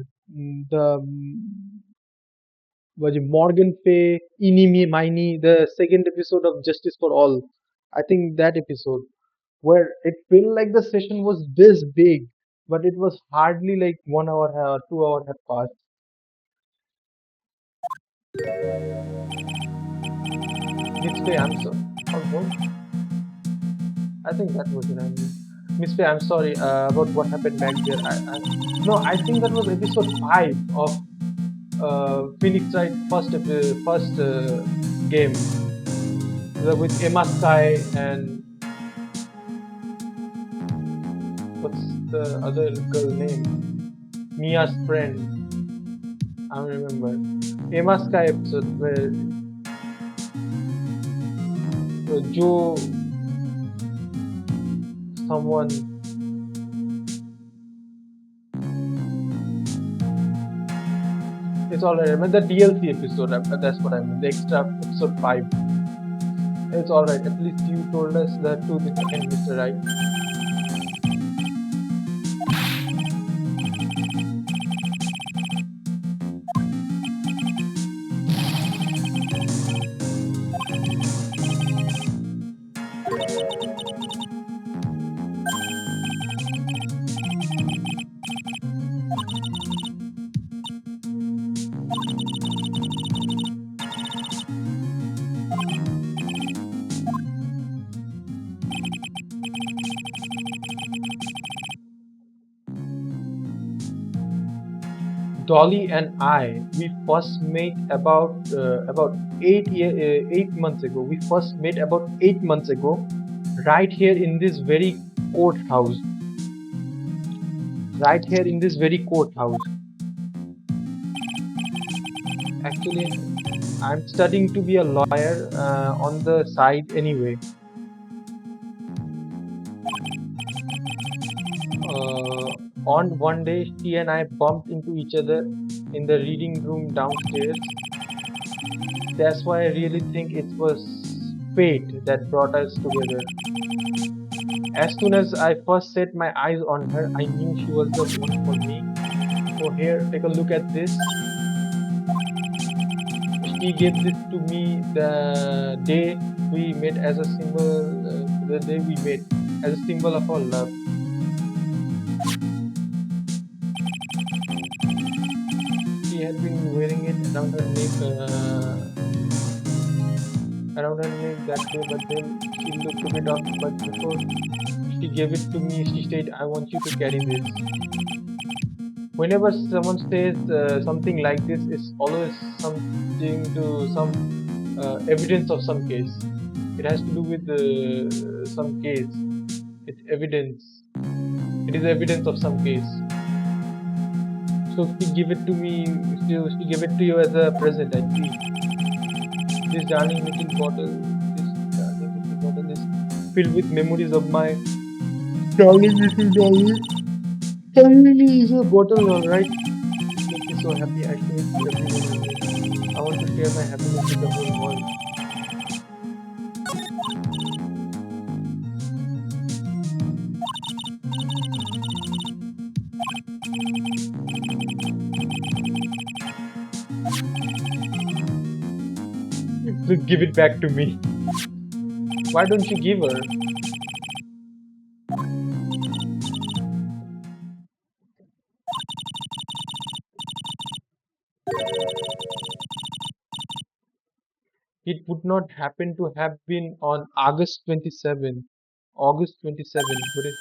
was it Morgan Fay, Eeny Me Miny, the second episode of Justice for All. I think that episode where it felt like the session was this big, but it was hardly like 1 hour or 2 hours had passed. Miss Fay, I'm so. Oh no, I think that was it. I mean, Miss Fay, I'm sorry about what happened back there. No, I think that was episode 5 of Phoenix Wright first game with Emma Sky and what's the other girl name? Mia's friend. I don't remember. Emma Sky episode where Joe someone. It's alright. I mean the DLC episode. That's what I mean. The extra episode 5. It's alright. At least you told us the truth in the end, Mr. Right. Dolly and I, we first met about 8 months ago. We first met about 8 months ago, right here in this very courthouse. Right here in this very courthouse. Actually, I'm studying to be a lawyer on the side anyway. Uh, on one day, she and I bumped into each other in the reading room downstairs. That's why I really think it was fate that brought us together. As soon as I first set my eyes on her, I knew she was the one for me. So here, take a look at this. She gave this to me the day we met as a symbol, the day we met as a symbol of our love. She had been wearing it around her neck that day, but then she looked a bit off. But before she gave it to me, she said, "I want you to carry this." Whenever someone says something like this, it's always something to some evidence of some case. It has to do with some case. It's evidence. It is evidence of some case. So she give it to me. She gave it to you as a present. I see. This darling little bottle. This darling little bottle is filled with memories of my darling little darling. Darling is a bottle, alright. It makes me so happy. I show it to everyone I meet. I want to share my happiness with the whole world. Just give it back to me. Why don't you give her? It would not happen to have been on August 27. August 27, would it?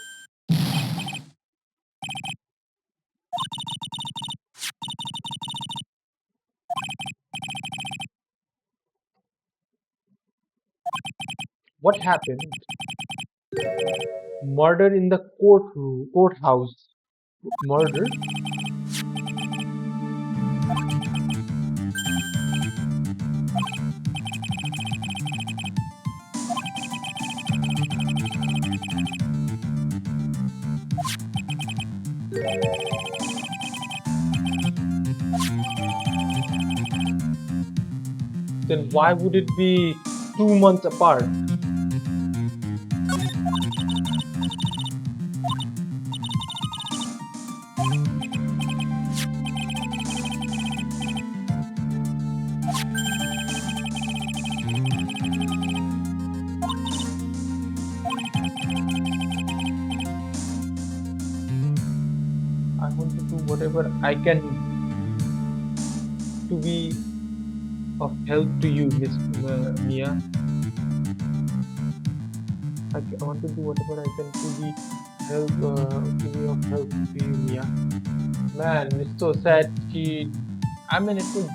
What happened? Murder in the courthouse. Murder? Then why would it be 2 months apart? I want to do whatever I can to be of help to you, Miss Mia. I want to do whatever I can to be of help to you, Mia. Man, it's so sad. I mean, it was.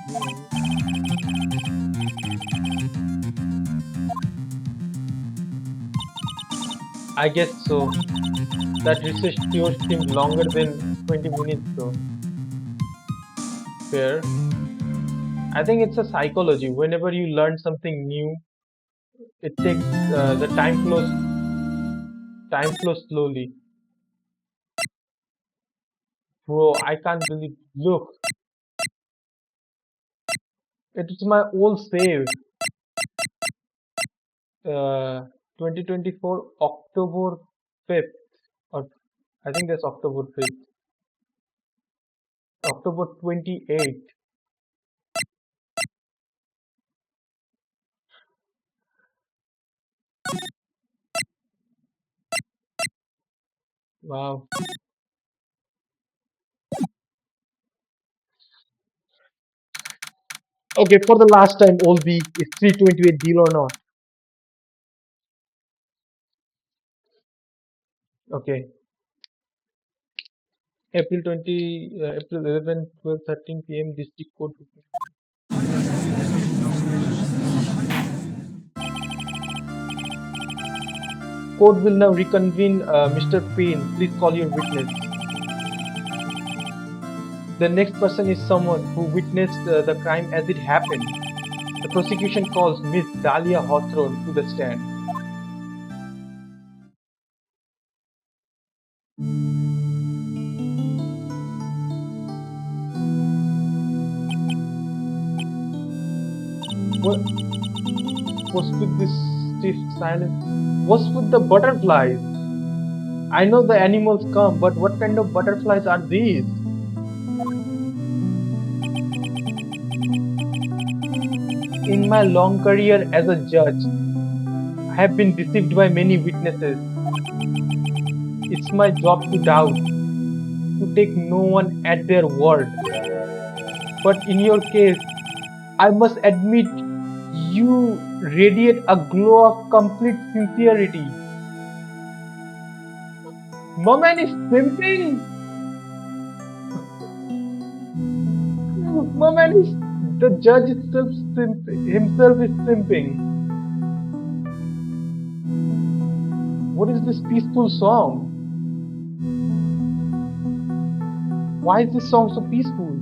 I guess so. That research tour seemed longer than 20 minutes, though. Fair. I think it's a psychology. Whenever you learn something new, it takes the time flows slowly. Bro, I can't believe. Look, it's my old save. 2024 October 5th, or I think that's October 5th, October 28th. Wow. Okay, for the last time, Olby, is 328 deal or not? Okay. April 11, 12, 13 p.m. District Court. Court will now reconvene. Mr. Payne, please call your witness. The next person is someone who witnessed the crime as it happened. The prosecution calls Miss Dahlia Hawthorne to the stand. What was with this stiff silence? What's with the butterflies? I know the animals come, but what kind of butterflies are these? In my long career as a judge, I have been deceived by many witnesses. It's my job to doubt, to take no one at their word. But in your case, I must admit you radiate a glow of complete sincerity. My man is simping. My man is the judge itself himself is simping. What is this peaceful song? Why is this song so peaceful?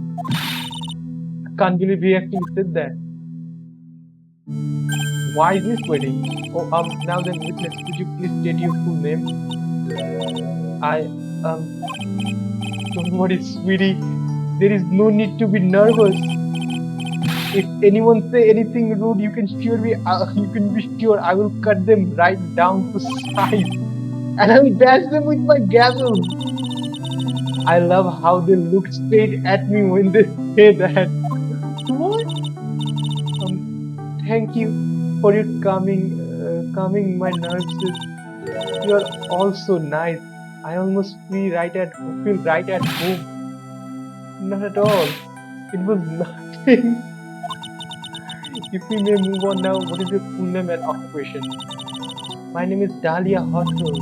I can't believe he actually said that. Why is he sweating? Oh, now then, witness, could you please state your full name? I, don't worry, sweetie. There is no need to be nervous. If anyone say anything rude, you can be sure I will cut them right down to size, and I will dash them with my gavel. I love how they look straight at me when they say that. What? Thank you for your calming my nerves. You are all so nice. I almost feel right at home. Not at all. It was nothing. If we may move on now, what is your full name and occupation? My name is Dahlia Hawthorne.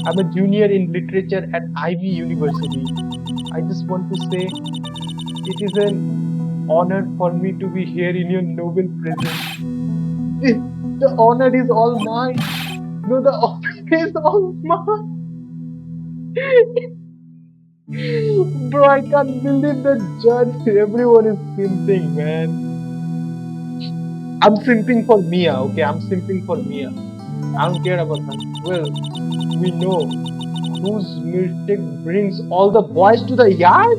I'm a junior in literature at Ivy University. I just want to say it is an honor for me to be here in your noble presence. The honor is all mine. No, the honor is all mine. Bro, I can't believe the judge. Everyone is simping, man. I'm simping for Mia, okay? I'm simping for Mia. I don't care about her. Well, we know whose mistake brings all the boys to the yard?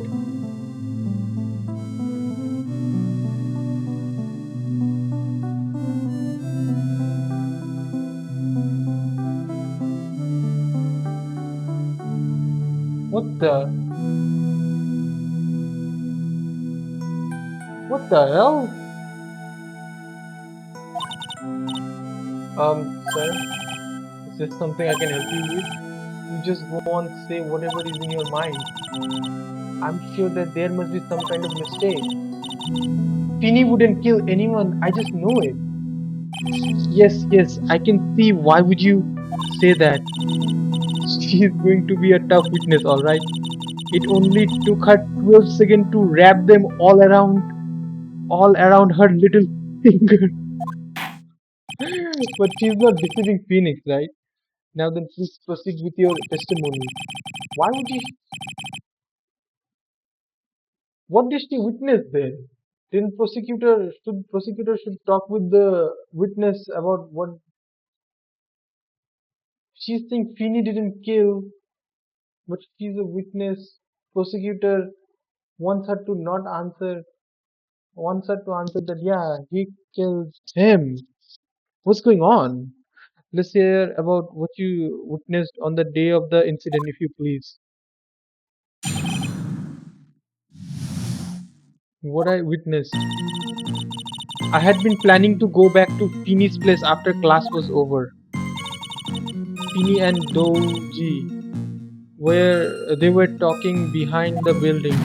What the? What the hell? Sir, is there something I can help you with? You just go on, say whatever is in your mind. I'm sure that there must be some kind of mistake. Finny wouldn't kill anyone, I just know it. Yes, I can see why would you say that. She is going to be a tough witness, alright? It only took her 12 seconds to wrap them all around her little finger. But she's not deceiving Phoenix, right? Now then, please proceed with your testimony. Why would you? What did she witness there? Then prosecutor should talk with the witness about what she's saying. Feeney didn't kill, but she's a witness. Prosecutor wants her to not answer. Wants her to answer that yeah, he killed him. What's going on? Let's hear about what you witnessed on the day of the incident, if you please. What I witnessed. I had been planning to go back to Feeney's place after class was over. Feeny and Doji, where they were talking behind the building.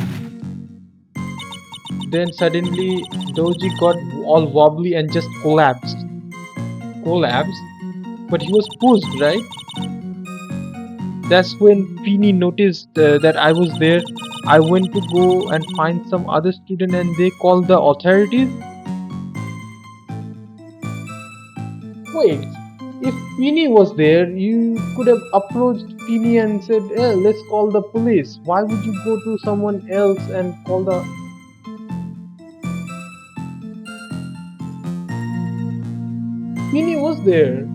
Then suddenly Doji got all wobbly and just collapsed. Collapsed? But he was pushed, right? That's when Feeny noticed that I was there. I went to go and find some other student and they called the authorities. Wait, if Feeny was there, you could have approached Feeny and said, let's call the police. Why would you go to someone else and call the. Feeny was there.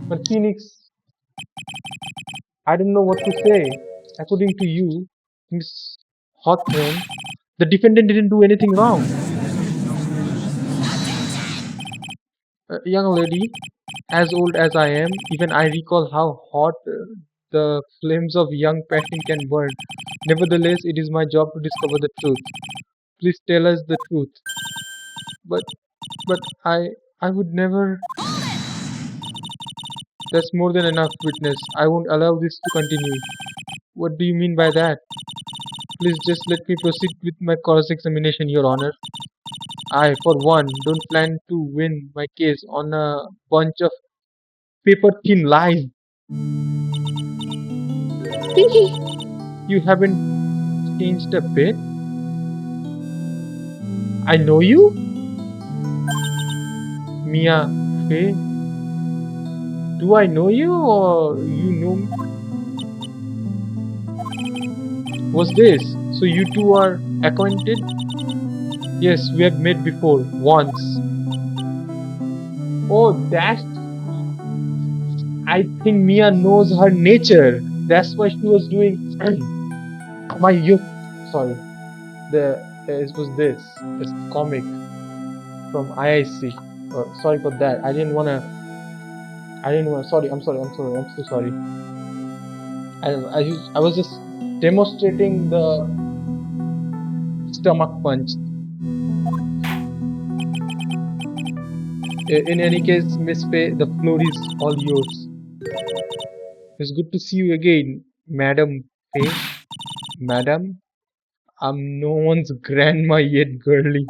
But Phoenix, I don't know what to say. According to you, Miss Hawthorne, the defendant didn't do anything wrong. Young lady, as old as I am, even I recall how hot the flames of young passion can burn. Nevertheless, it is my job to discover the truth. Please tell us the truth. But, but I would never. That's more than enough, witness. I won't allow this to continue. What do you mean by that? Please just let me proceed with my cross examination, Your Honor. I, for one, don't plan to win my case on a bunch of paper thin lies. You haven't changed a bit. I know you, Mia Fey. Do I know you or you know me? What's this? So you two are acquainted? Yes, we have met before, once. Oh, that's. I think Mia knows her nature. That's why she was doing. My youth. Sorry. It was this. It's comic from IIC. Sorry for that. I didn't wanna. I didn't wanna. Sorry. I'm sorry. I'm sorry. I'm so sorry. I was just demonstrating the stomach punch. In any case, Miss Faye, the floor is all yours. It's good to see you again, Madam Faye. Madam, I'm no one's grandma yet, girly.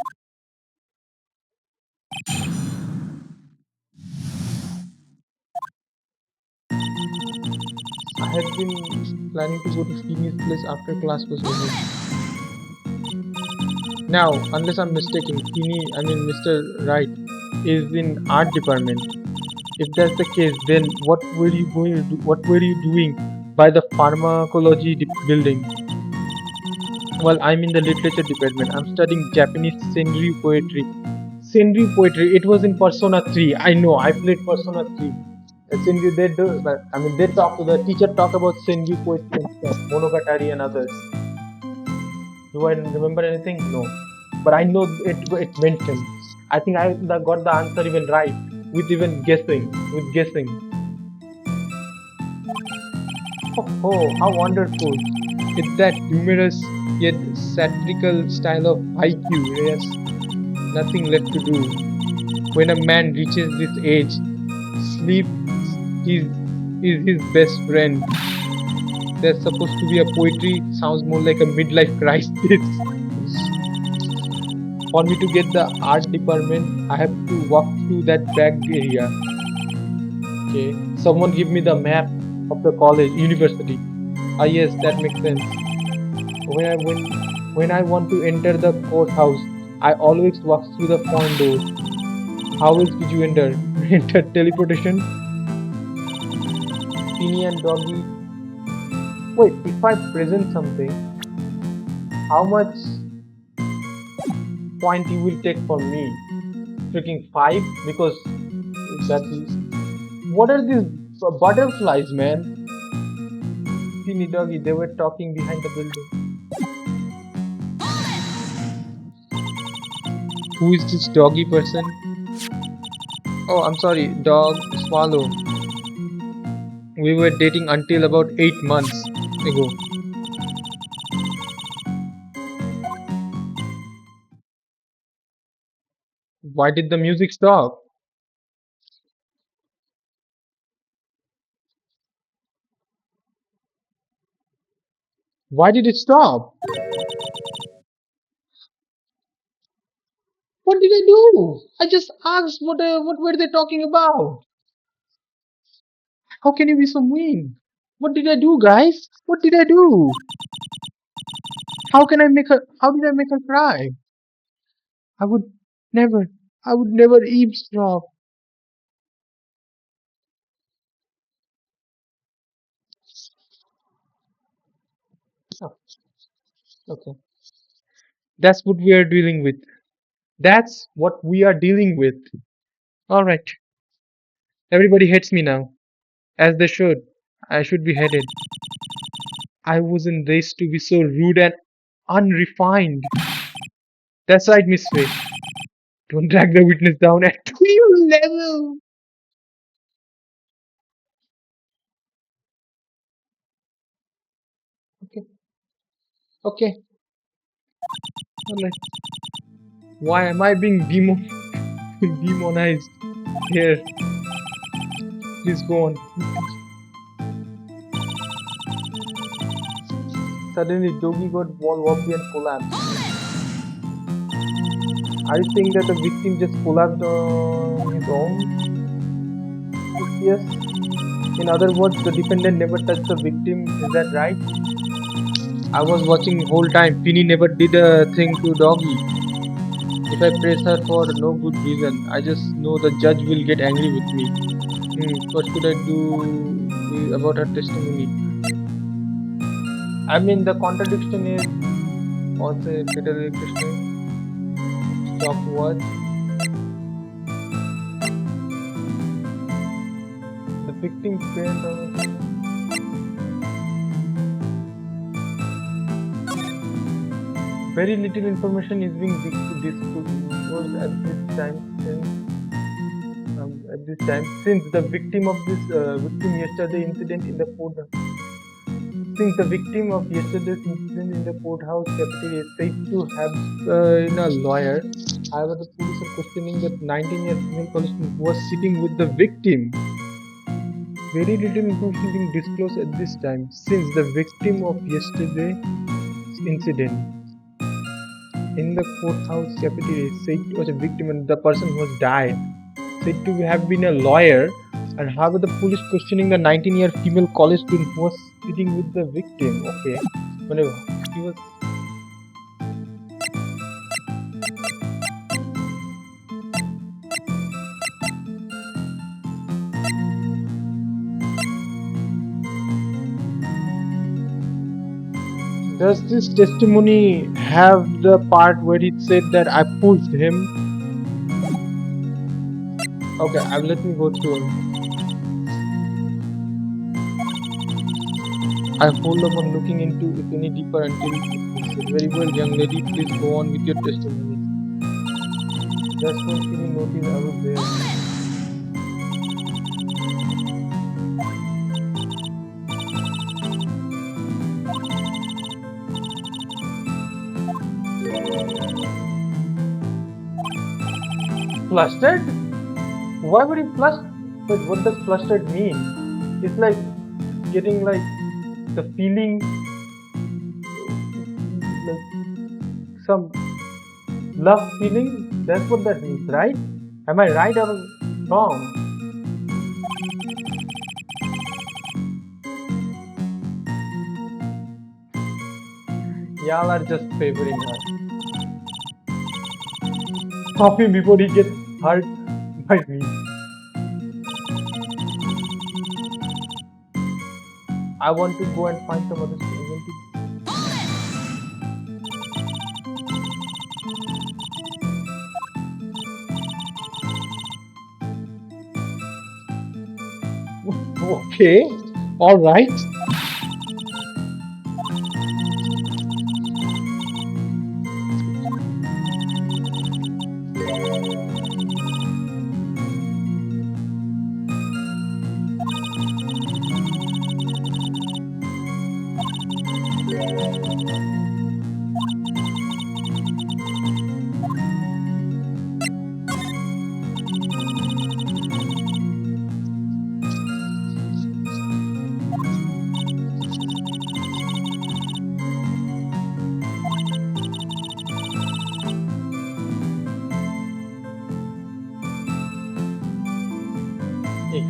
I had been planning to go to Feeney's place after class was over. Now, unless I'm mistaken, Mr. Wright is in art department. If that's the case, then what were you going to do? What were you doing by the pharmacology building? Well, I'm in the literature department. I'm studying Japanese Senryu poetry. Senryu poetry. It was in Persona 3. I know. I played Persona 3. Senryu, they do. But, they talk. The teacher talk about Senryu poetry and stuff, Monogatari and others. Do I remember anything? No. But I know it mentioned. I think got the answer even right with even guessing. With guessing. Oh, how wonderful! It's that humorous yet satirical style of haiku. Yes, nothing left to do. When a man reaches this age, sleep is is his best friend. That's supposed to be a poetry. Sounds more like a midlife crisis. For me to get the art department, I have to walk through that back area. Okay, someone give me the map of the college, university. Ah, yes, that makes sense. When I when when I want to enter the courthouse, I always walk through the front door. How else did you enter? Enter teleportation? Teeny and doggy. Wait, if I present something, how much point you will take for me? Freaking 5? Because that is. What are these butterflies, man? Teeny doggy, they were talking behind the building. Who is this doggy person? Oh, I'm sorry, dog swallow. We were dating until about 8 months ago. Why did the music stop? Why did it stop? What did I do? I just asked what were they talking about? How can you be so mean? What did I do, guys? What did I do? How can I make her? How did I make her cry? I would never. I would never eavesdrop. Oh, okay. That's what we are dealing with. That's what we are dealing with. All right. Everybody hates me now, as they should. I should be hated. I wasn't raised to be so rude and unrefined. That's right, Miss Faye. Don't drag the witness down at your level. Okay. Okay. All right. Why am I being demonized here? Please go on. Suddenly, Doggy got wall wobbly and collapsed. Are you saying that the victim just collapsed on his own? Yes. In other words, the defendant never touched the victim. Is that right? I was watching whole time. Finny never did a thing to Doggy. If I press her for no good reason, I just know the judge will get angry with me. What should I do about her testimony? I mean, the contradiction is also a better electrician. Stopwatch. The victim parent. Very little information is being disclosed at this time since the victim of this victim yesterday incident in the court since the victim of yesterday's incident in the courthouse cafeteria is said to have been a lawyer. However, the police are questioning that 19-year female college student who was sitting with the victim. Very little information being disclosed at this time since the victim of yesterday's incident in the courthouse cafeteria is said to was a victim and the person who has died said to have been a lawyer. And however, the police questioning the 19-year female college student who was sitting with the victim. Okay, whenever he was. Does this testimony have the part where he said that I pushed him? Okay, let me go through. I hold up on looking into it any deeper until it said, very well, young lady, please go on with your testimony. Just when feeling noticed I was there. Flustered? Why would he flush? But what does flustered mean? It's like getting like the feeling, like some love feeling. That's what that means, right? Am I right or wrong? Y'all are just favoring her. Stop him before he gets hurt by me. I want to go and find some other student. Okay, all right.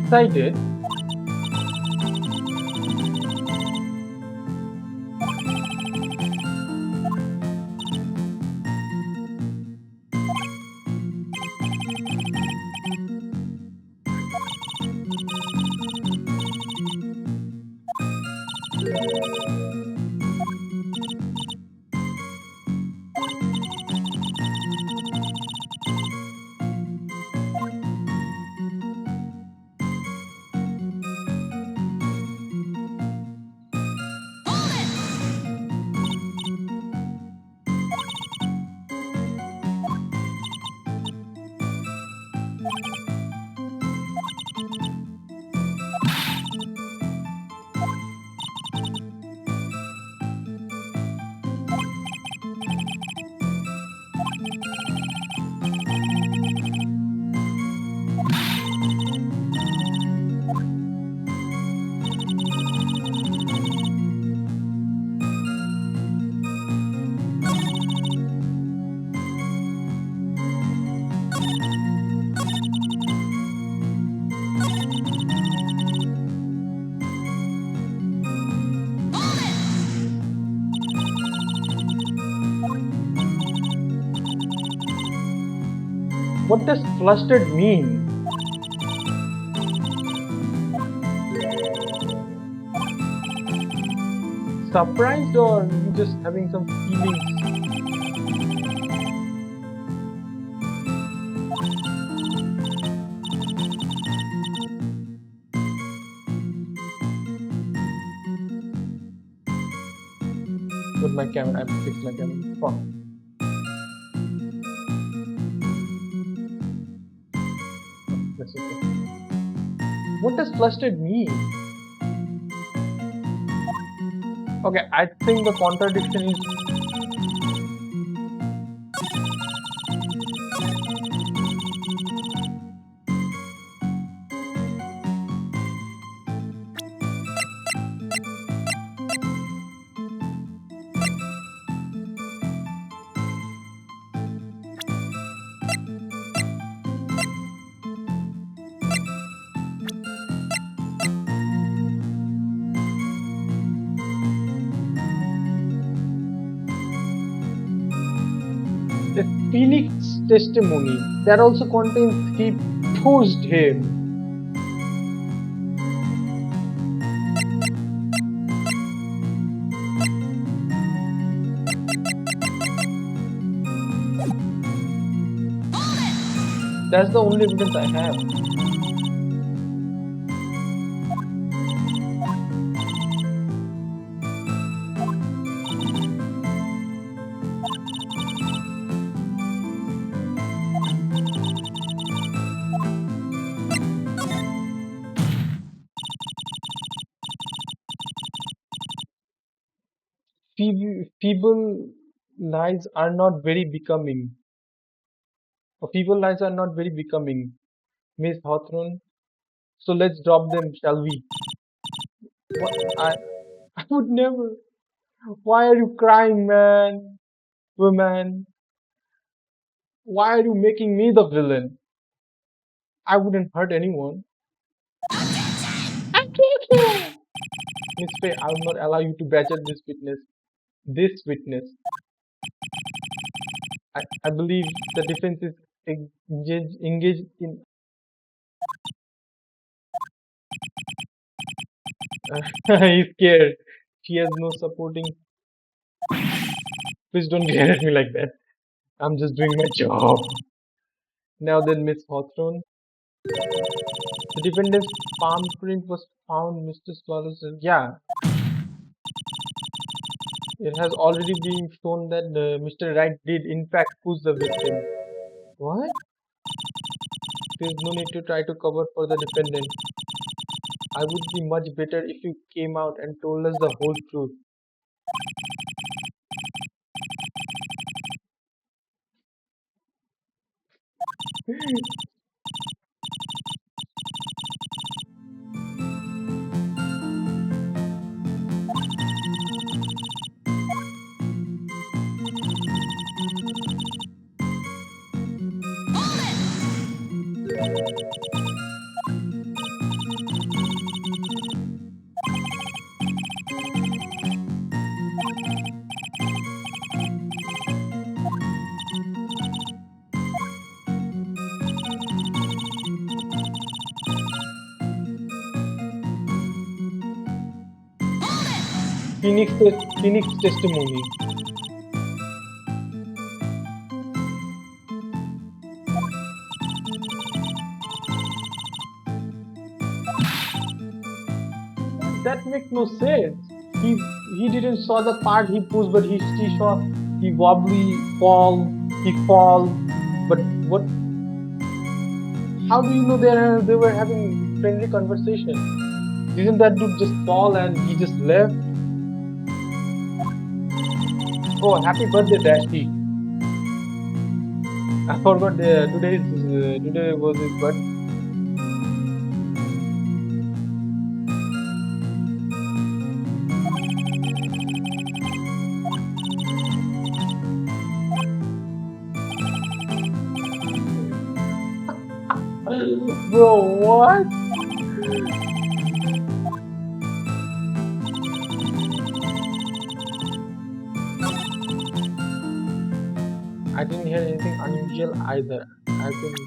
Excited. What does flustered mean? Surprised or you just having some feelings? With my camera, I fixed my camera. Fuck. That's okay. What does flustered mean? Okay, I think the contradiction is the Phoenix testimony that also contains he posed him. That's the only evidence I have. Feeble lies are not very becoming. Feeble lies are not very becoming, Miss Hawthorne. So let's drop them, shall we? What I would never. Why are you crying, man? Woman, why are you making me the villain? I wouldn't hurt anyone. Miss Faye, I will not allow you to badger this witness. This witness. I believe the defense is engaged in. He's scared. She has no supporting. Please don't glare at me like that. I'm just doing my job. Now then, Miss Hawthorne. The defendant's palm print was found, Mr. Swallow said. Yeah, it has already been shown that Mr. Wright did in fact push the victim. What? There's no need to try to cover for the defendant. I would be much better if you came out and told us the whole truth. Phoenix testimony. That makes no sense. He didn't saw the part he pushed, but he saw he wobbly fall, he fall. But what? How do you know they were having friendly conversation? Didn't that dude just fall and he just left? Oh, happy birthday, Dashy! I forgot today was his birthday. Bro, what? I didn't hear anything unusual either. I think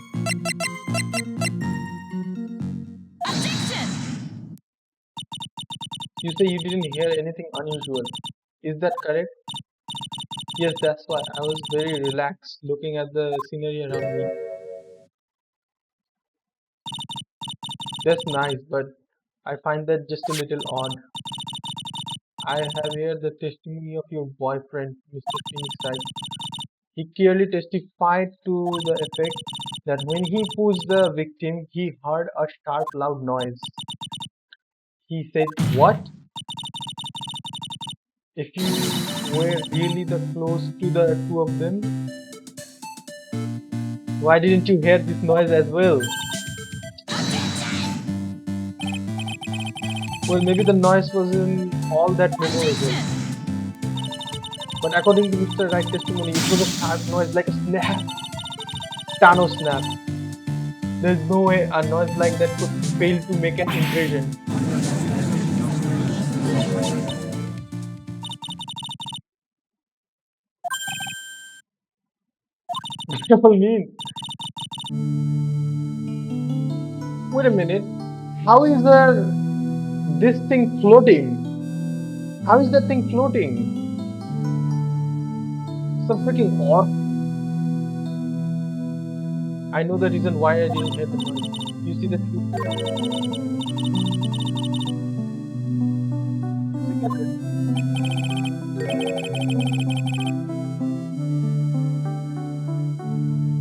you say you didn't hear anything unusual. Is that correct? Yes, that's why I was very relaxed looking at the scenery around me. That's nice, but I find that just a little odd. I have heard the testimony of your boyfriend, Mr. Phoenix Wright. He clearly testified to the effect that when he pushed the victim, he heard a sharp, loud noise. He said, "What? If you were really the close to the two of them, why didn't you hear this noise as well?" Well, maybe the noise wasn't all that memorable. But according to Mr. Wright's testimony, it was a sharp noise like a snap, Thanos snap. There's no way a noise like that could fail to make an impression. What do you mean? Wait a minute. How is this thing floating? How is that thing floating? Some freaking orc. I know the reason why I didn't hear the noise. You see the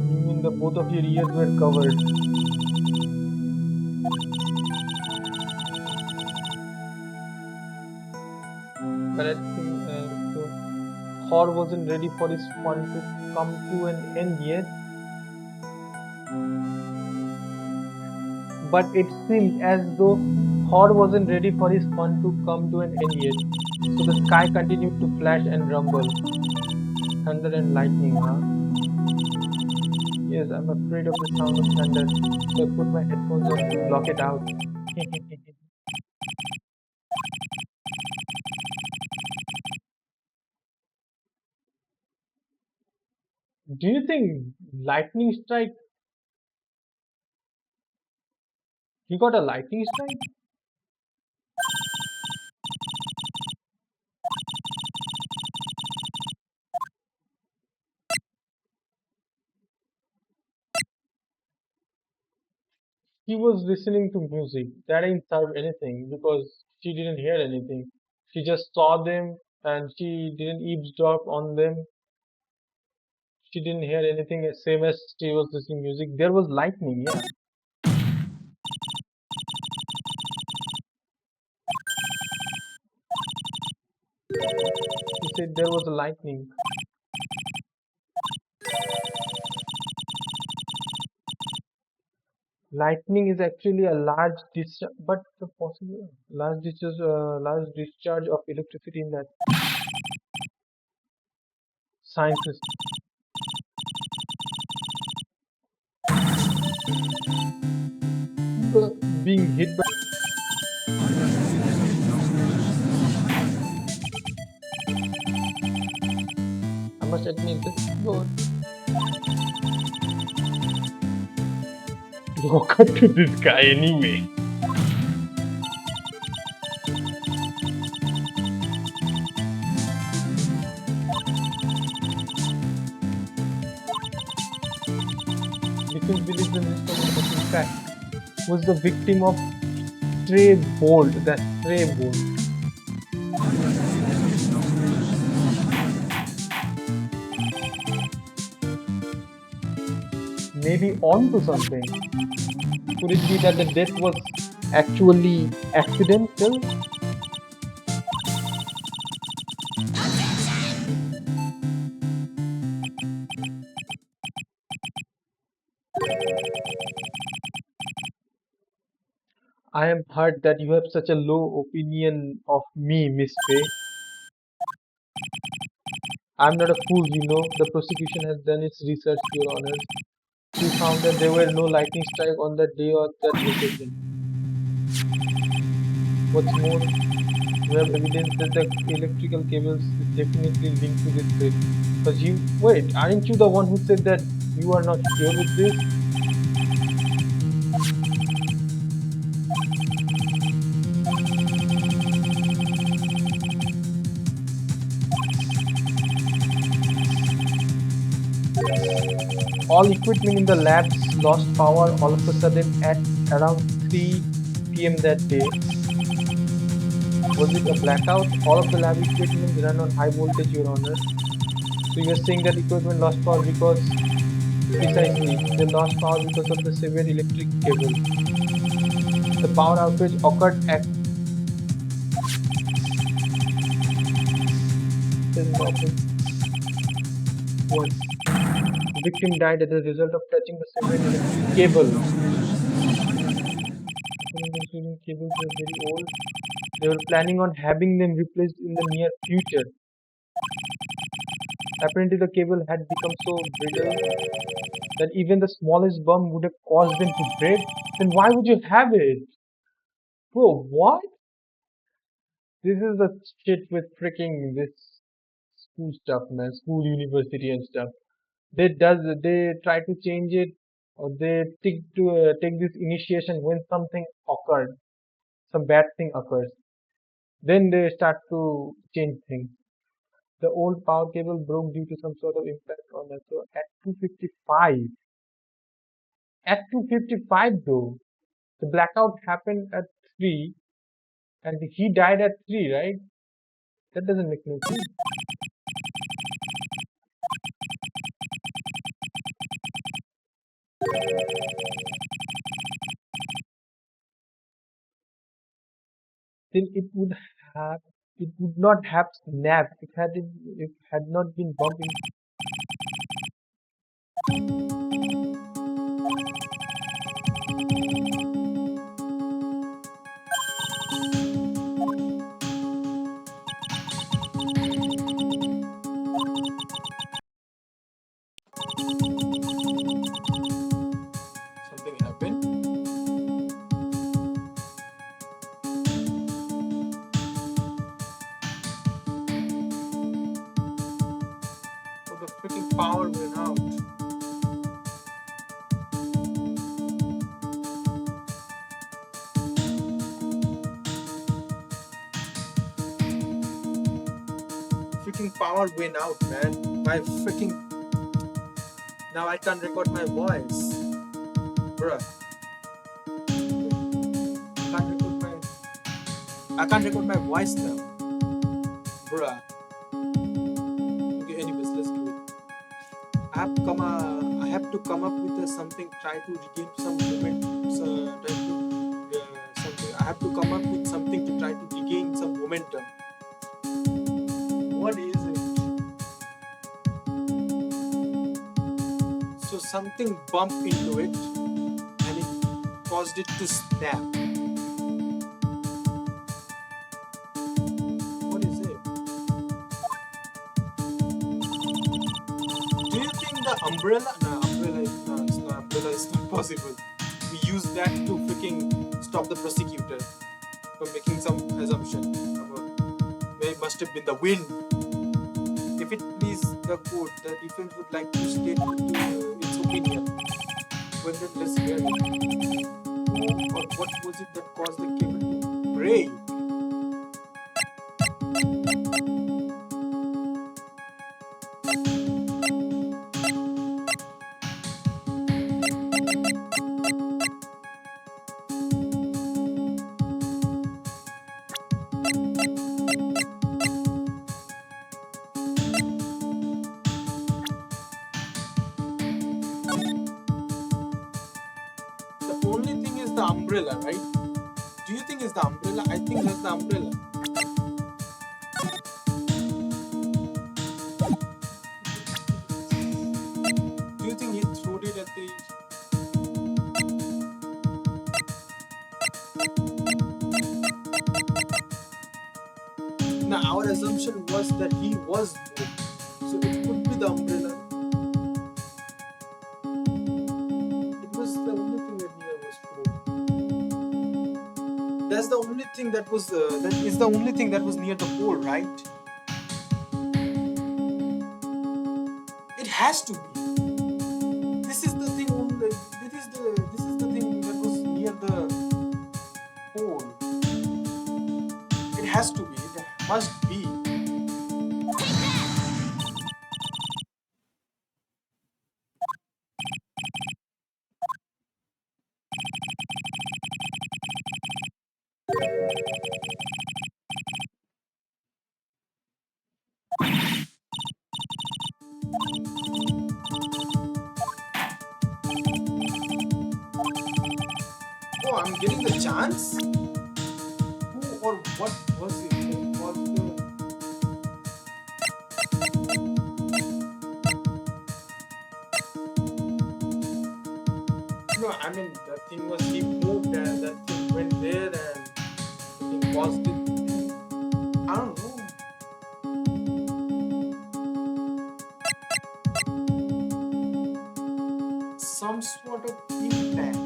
you mean the both of your ears were covered. But I think so Thor wasn't ready for his fun to come to an end yet. But it seemed as though Thor wasn't ready for his fun to come to an end yet. So the sky continued to flash and rumble. Thunder and lightning, huh? Yes, I'm afraid of the sound of thunder, so I put my headphones on to block it out. Do you think lightning strike? He got a lightning strike? He was listening to music. That ain't serve anything because she didn't hear anything. She just saw them and she didn't eavesdrop on them. She didn't hear anything same as she was listening music. There was lightning, yeah. She said there was a lightning. Lightning is actually a large discharge, but the possible large discharge of electricity in that sciences. People being hit by. I must admit this. Go walk up to this guy anyway. Defense believes the minister was in fact was the victim of stray bolt. That stray bolt. Maybe onto something. Could it be that the death was actually accidental? I am hurt that you have such a low opinion of me, Miss Faye. I'm not a fool, you know. The prosecution has done its research, Your Honors. We found that there were no lightning strike on that day or that location. What's more, we have evidence that the electrical cables is definitely linked to this threat. Because you wait, aren't you the one who said that you are not sure with this? All equipment in the labs lost power all of a sudden at around 3 p.m. that day. Was it a blackout? All of the lab equipment ran on high voltage, Your Honor. So you're saying that equipment lost power because precisely they lost power because of the severe electric cable. The power outage occurred at the office was. The victim died as a result of touching the severed electric cable. The cables were very old. They were planning on having them replaced in the near future. Apparently, the cable had become so brittle that even the smallest bump would have caused them to break. Then why would you have it? Bro, what? This is the shit with freaking this school stuff, man. School, university, and stuff. They try to change it, or they take this initiation when something occurred, some bad thing occurs. Then they start to change things. The old power cable broke due to some sort of impact on it. So at 2:55, at 2:55 though, the blackout happened at 3, and he died at 3, right? That doesn't make no sense. Then have it would not have snapped if had not been bumping. Something happened. Oh, the freaking power went out. Freaking power went out, man. My freaking now I can't record my voice, bruh. I can't record my voice now, bruh. Okay, anyways, let's do it. I have to come up with something. Try to regain some moment. Something. I have to come up with something to try to regain some momentum. What is it? So something bumped into it, and it caused it to snap. What is it? Do you think the umbrella? No, umbrella is not possible. We use that to freaking stop the prosecutor from making some assumption about where it must have been the wind. If it please the court, the defense would like to state its opinion. Well, then let's hear it. Who or what was it that caused the cable to break? The only thing is the umbrella, right? Do you think it's the umbrella? I think that's the umbrella. Do you think he threw it at the Now our assumption was that he was moved. So it could be the umbrella. It was the only thing that he was moved. That's the only thing that was that is the only thing that was near the pole, right? has to be. This is the thing. This is the thing that was near the pole. It has to be. It must be. Oh, I'm getting the chance. Who or what was it? What was the No, I mean that thing was he moved and that thing went there and the thing paused it. I don't know. Some sort of impact.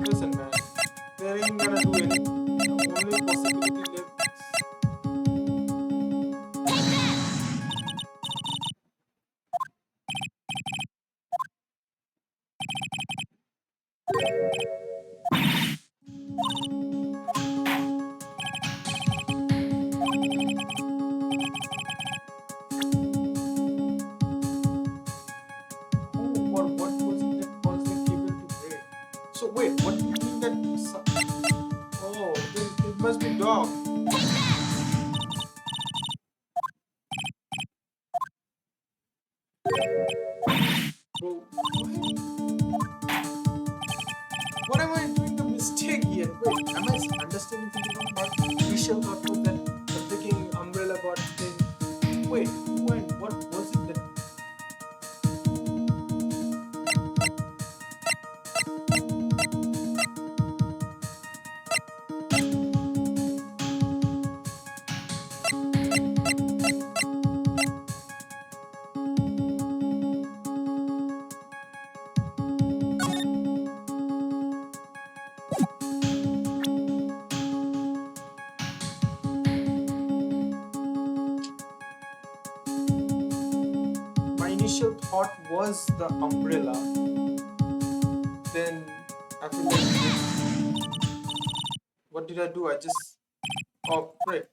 Listen, man, there ain't gonna do anything. The only possibility left who or what was it that caused the cable to break? So wait, what do you mean that? Oh, then it must be dog. Bro, what am I doing the mistake here? Wait, am I understanding something wrong? My initial thought was that the freaking umbrella got thing. Wait, when? What was it that? My initial thought was the umbrella. Then I feel like what did I do? I just oh right.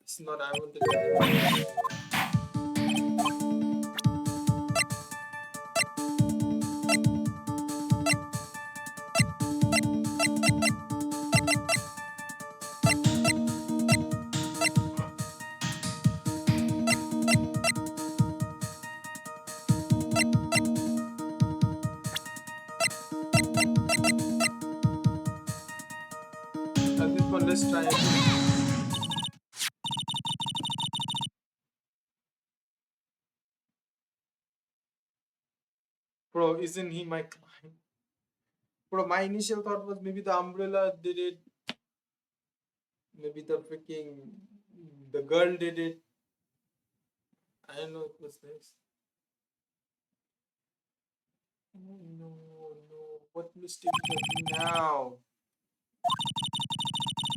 It's not I wanted to at this point let's try it. Bro, isn't he my client? Bro, my initial thought was maybe the umbrella did it, maybe the freaking the girl did it. I don't know what was this. Oh no, no. What mistake did I do now?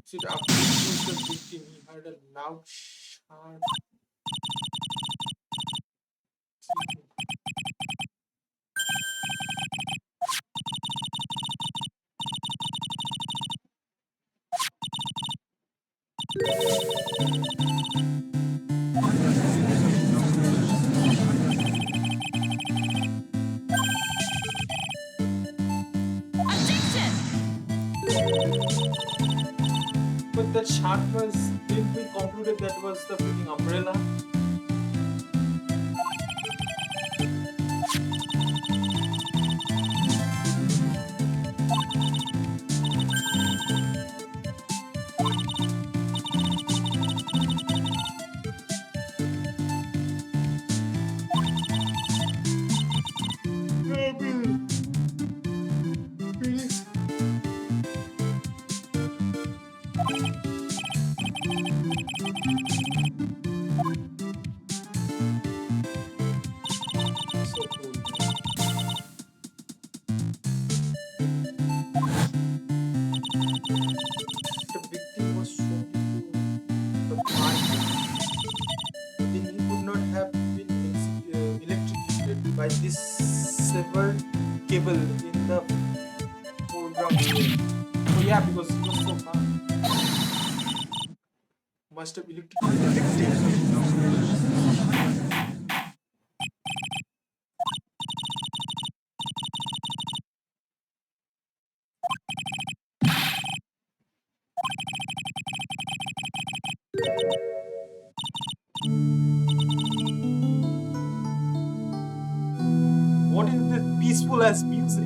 Should after the victim he heard a loud sharp scream. But that sharpness, didn't we concluded that was the freaking umbrella? from here. Oh yeah, because it was so far. Must have electrocuted the victim. What is this peaceful as music?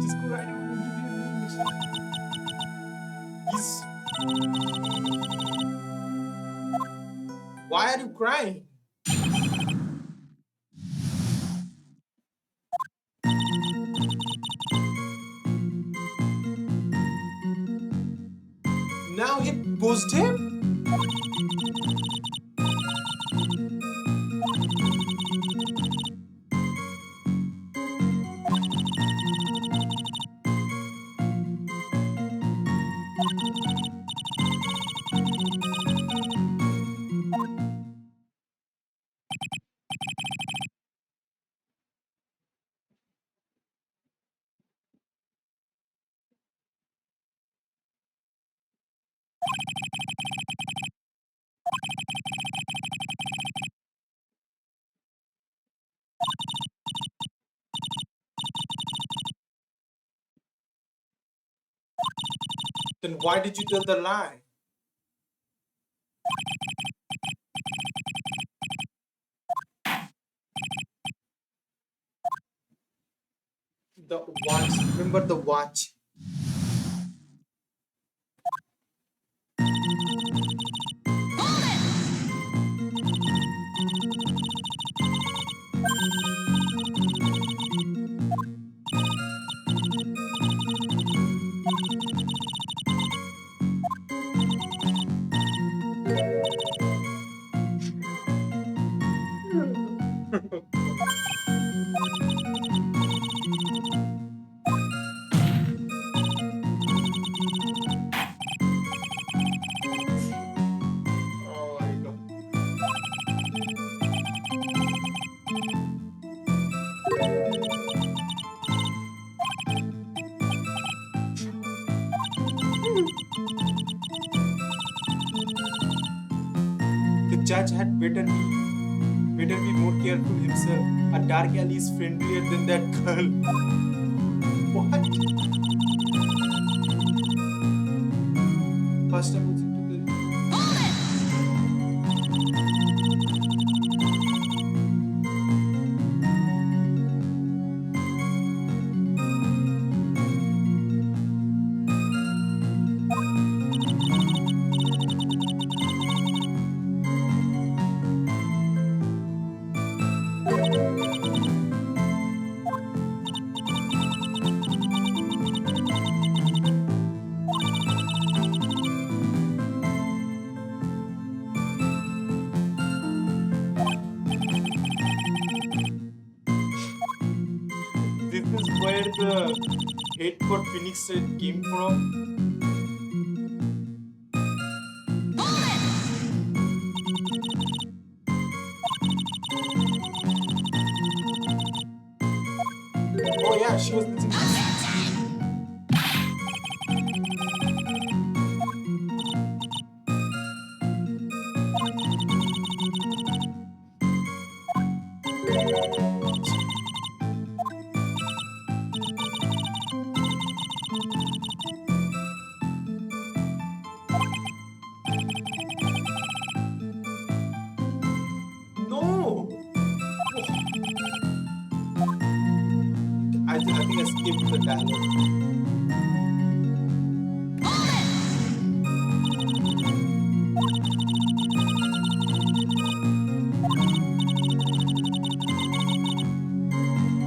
Just go right on into the mission. He's... Why are you crying? Now it pushed him? Then why did you tell the lie? The watch. Remember the watch. Oh my god. The judge had better be more careful himself. A dark alley is friendlier than that girl. What? First time was into the... This is where the hate for Phoenix came from. Oh yeah, she was listening. No! I think I skipped the dialogue.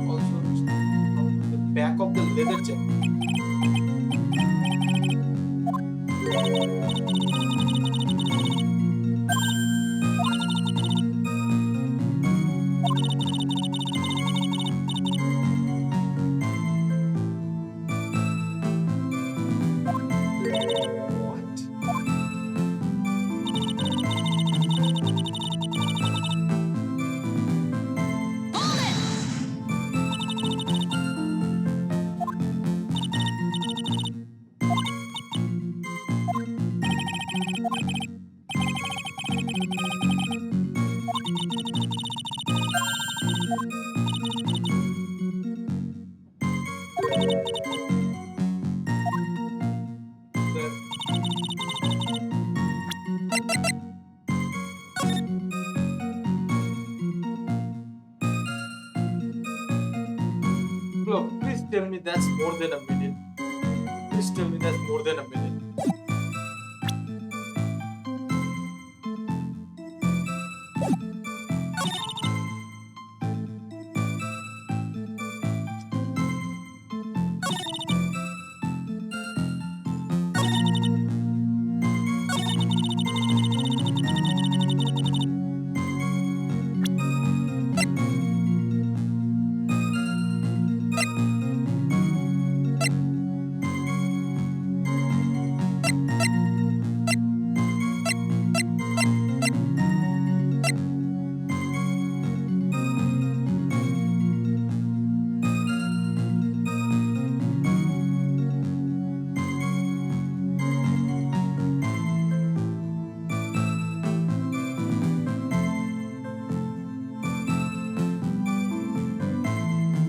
Also, from the back of the leather jacket. tell me that's more than a minute. Please tell me that's more than a minute.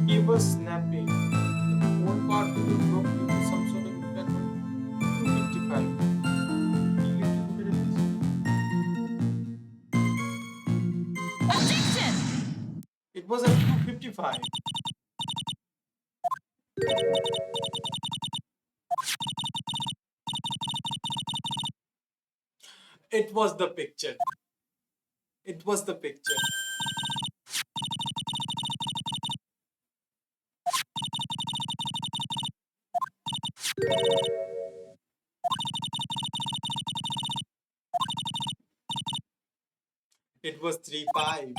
He was snapping. The phone part will broke due to some sort of impairment. 255. He lived to put it this way. Objection! It was at 255. It was the picture. It was the picture. It was 3-5.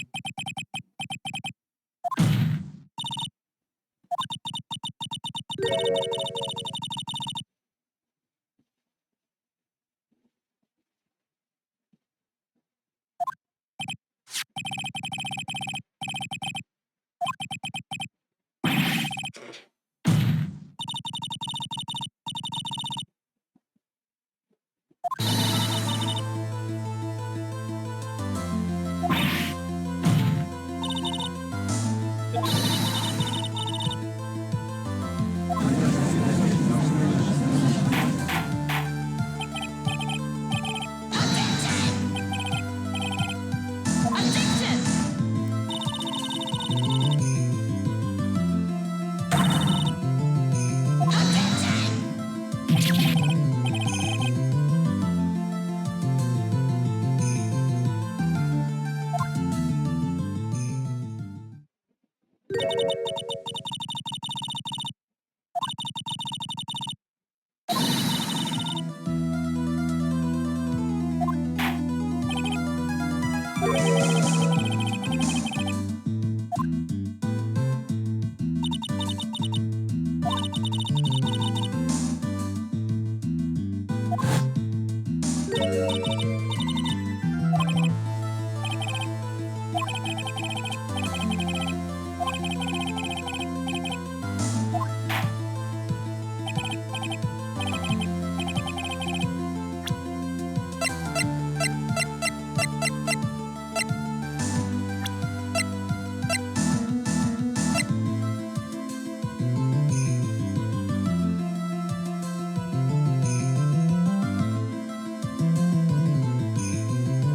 Objection!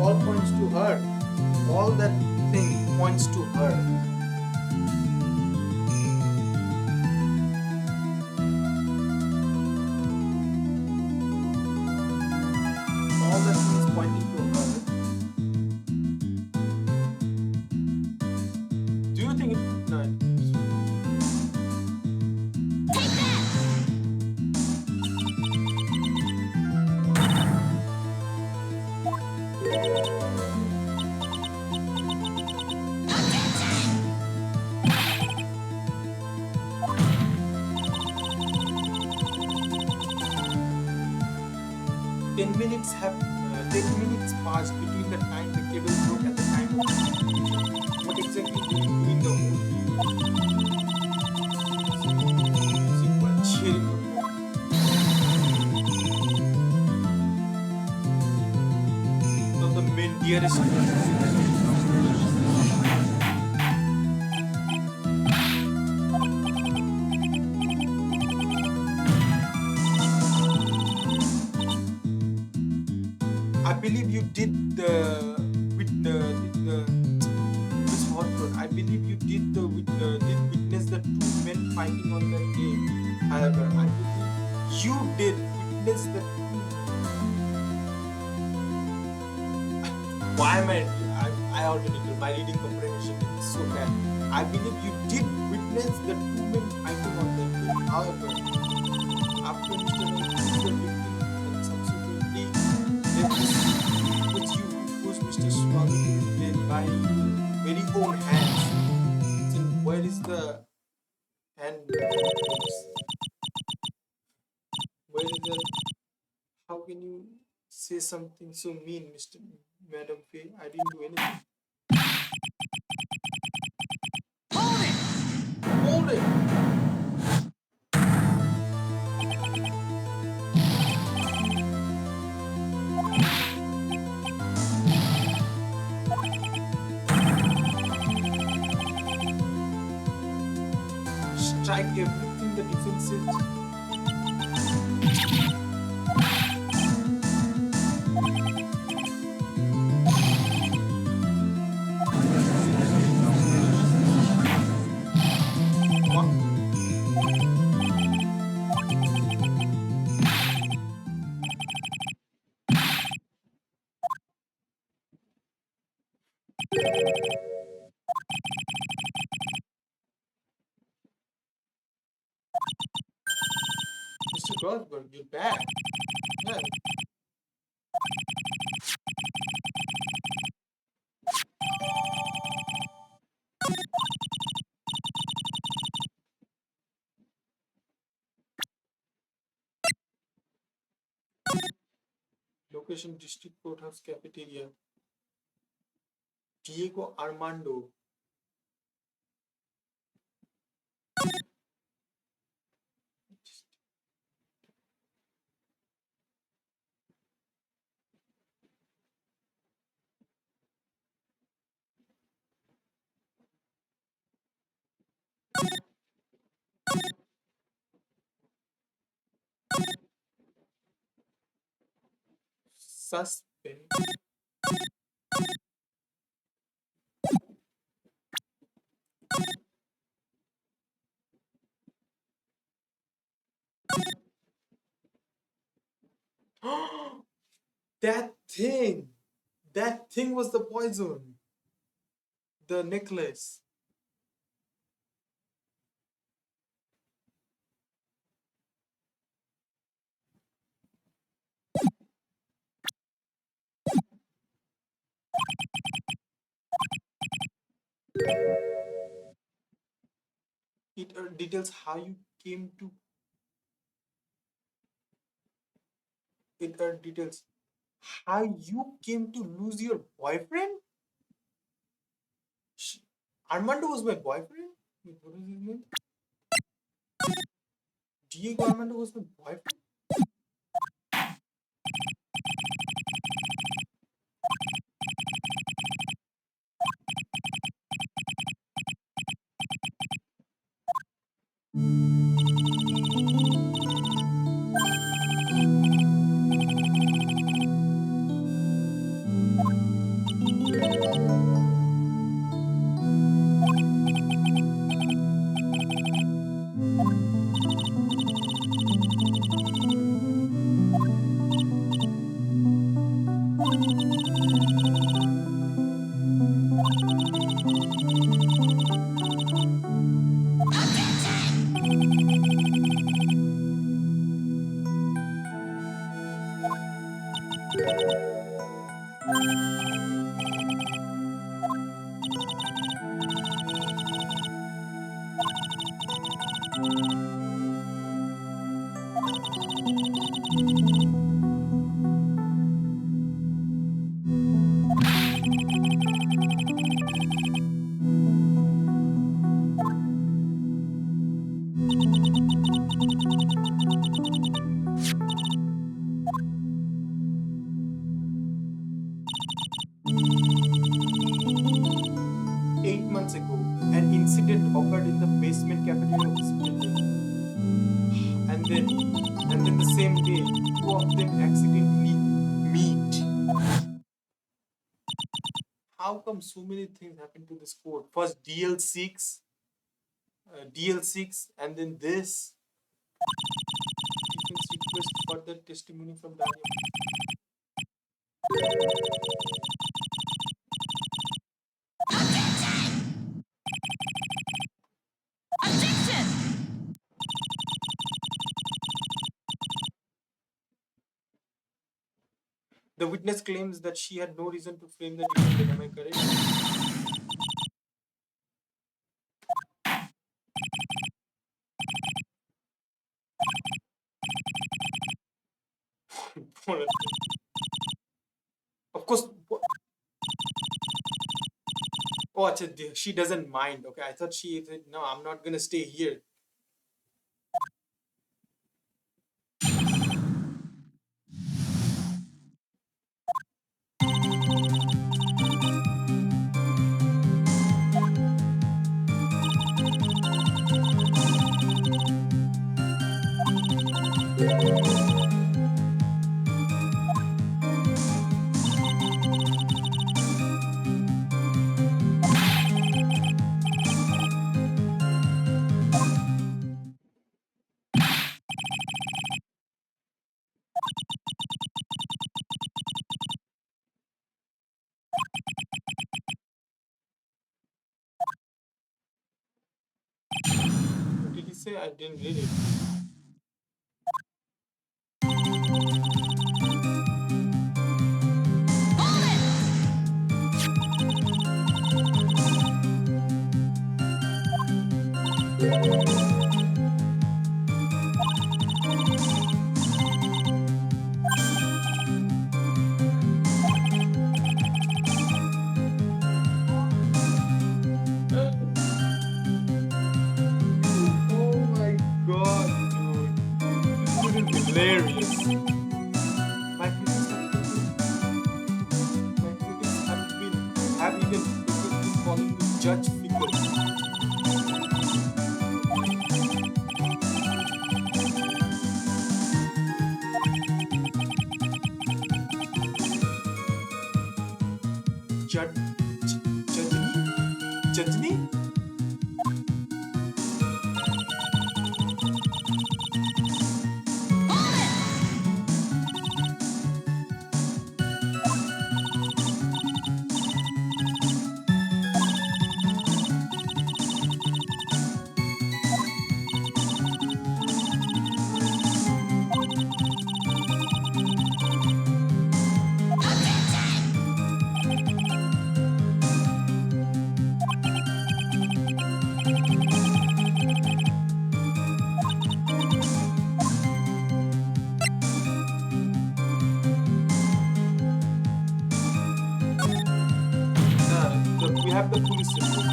All points to her. All that thing points to her. All that thing is pointing to her. Do you think it? No. Take that! Objection! 10 minutes passed between the time the cable broke and the time of the execution. What exactly did you do in the whole? Cheering. So the main dearest. I believe you did the with the this hot However, I believe you did witness the two men fighting on that day. However, I believe you did witness the two. Why am I already told my reading comprehension is so bad. I believe you did witness the two men fighting on that day. However, after Mr. Wright is the victim and subsequently it was you who pushed Mr. Swami to be dead by your very own hands. Then where is the hand? Where is the? How can you say something so mean, Mr. Madam Faye? I didn't do anything. Hold it! Hold it! Strike everything the defense says. What? Mr. Grossberg, you're back. Yeah. Location District Courthouse Cafeteria. Diego Armando. Suspect. That thing! That thing was the poison. The necklace. It details how you came to. It details how you came to lose your boyfriend. Sh- Armando was my boyfriend. Wait, what is his name? Diego Armando was my boyfriend. Months ago, an incident occurred in the basement cafeteria of this building. And then the same day, two of them accidentally meet. how come so many things happen to this code? First DL6, and then this. Defense request further testimony from Daniel. Objection! The witness claims that she had no reason to frame the defendant. Am I correct? Of course. Oh, she doesn't mind. Okay, I thought she said, no, I'm not gonna stay here. What did he say? I didn't read it. Oh my god, dude. This dude is hilarious. My critics have even been calling me Judge Fickle. Judgni? We have the police report.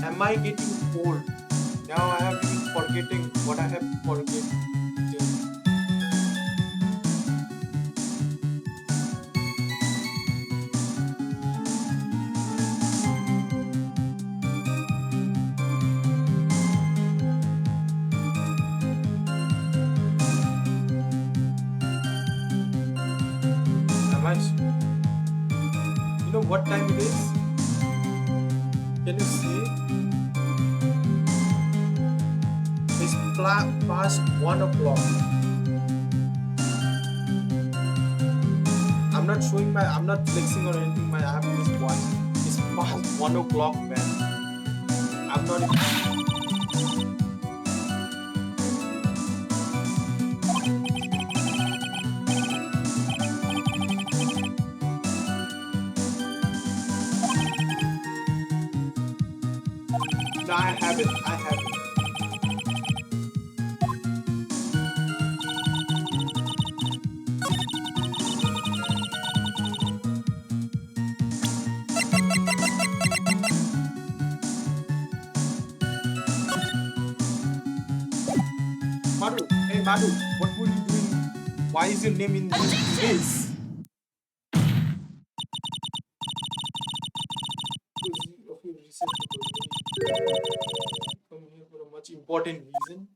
Am I getting old? Now I have been forgetting what I have forgotten. Am I? You know what time it is? Can you see? It's past 1 o'clock. I'm not flexing or anything. I have this watch. It's past 1 o'clock, man. I'm not even. No, I have it. Madhu. Hey, Madhu. What were you doing? Why is your name in this list? Because of your research paper. Come here for a much important reason.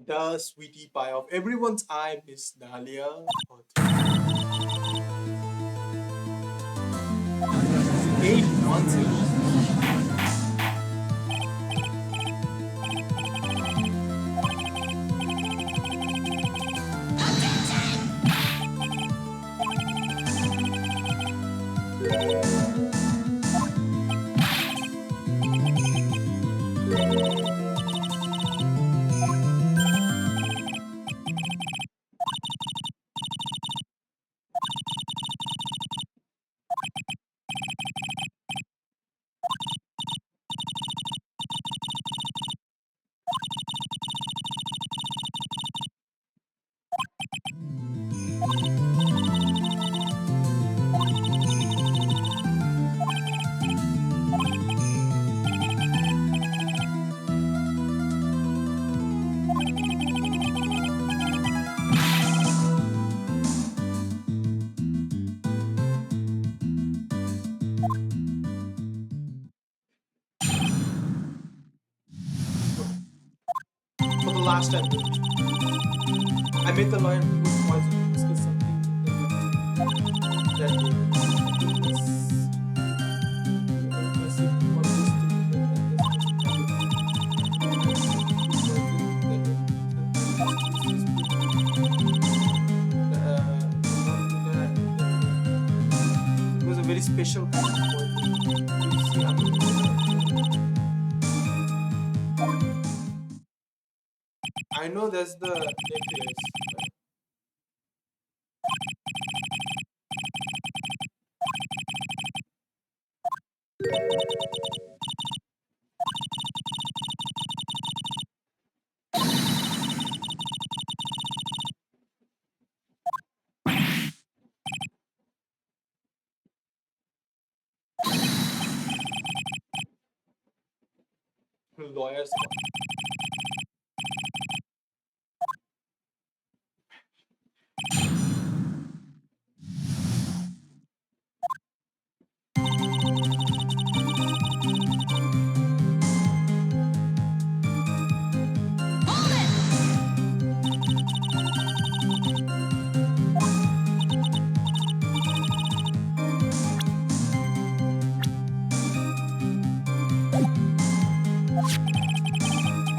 The sweetie pie of everyone's eye, Miss Dahlia. 8 months ago. For the last time, I met the lawyer who was to discuss something that it was a very special kind of I know that's the necklace. Lawyers. Hold it!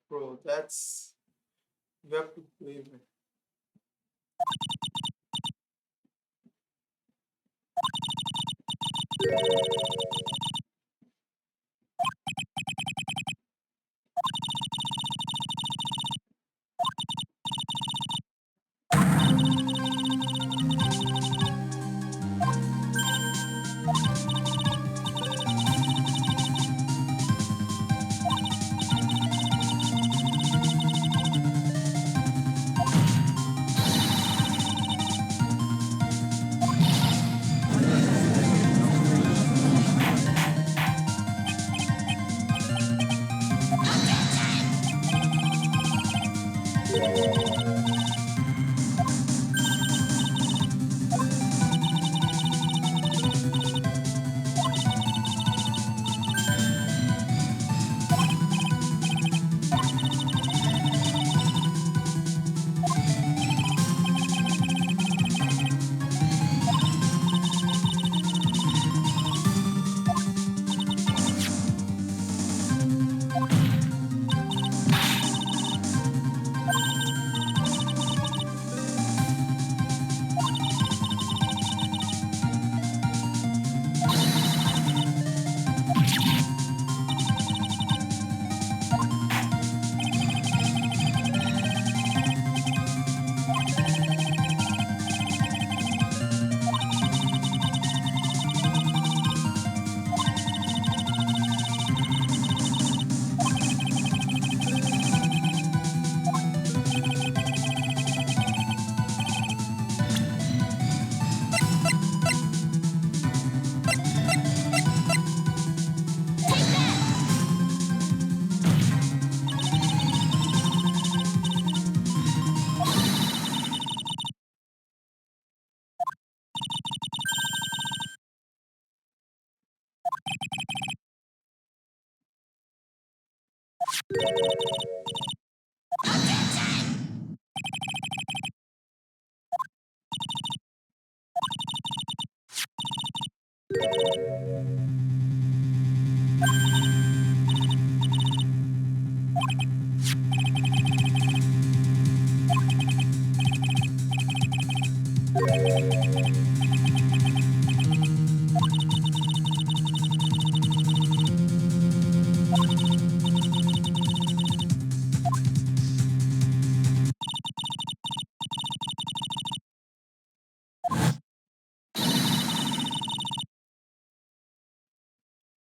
Bro, that's you have to play, man.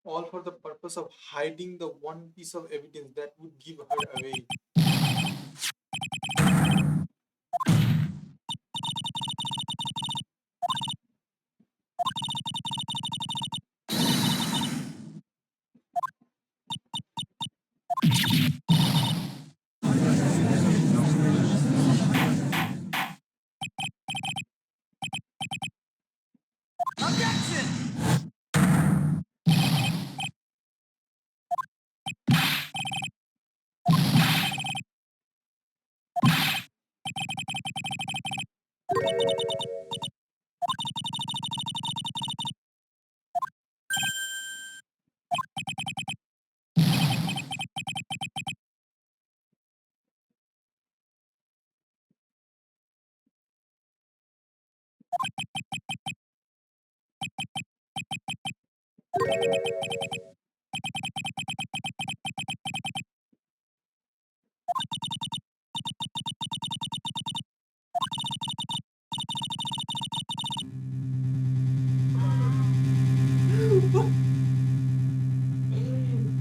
All for the purpose of hiding the one piece of evidence that would give her away.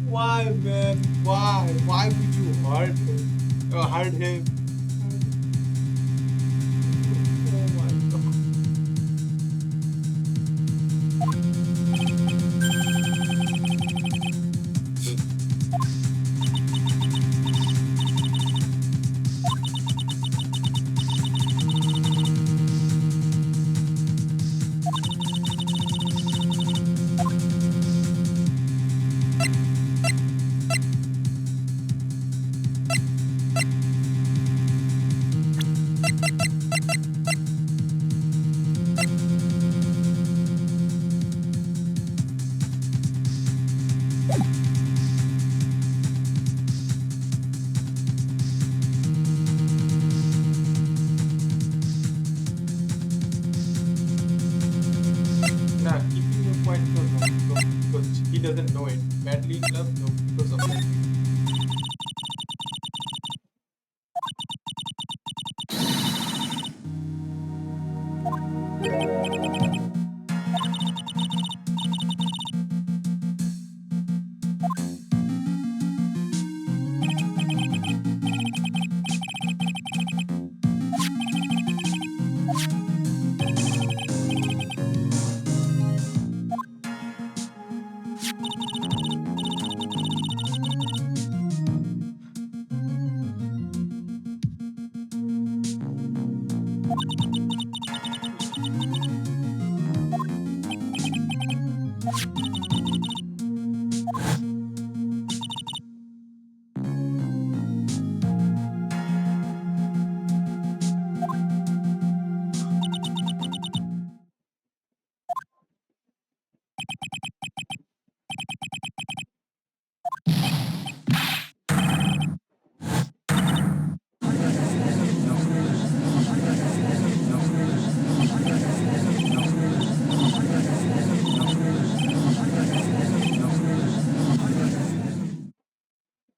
Why, man? Why? Why would you hurt him? Hurt him? Oh my god. Nah, keeping you quiet, no, because he doesn't know it. Madly in love, no, because of that.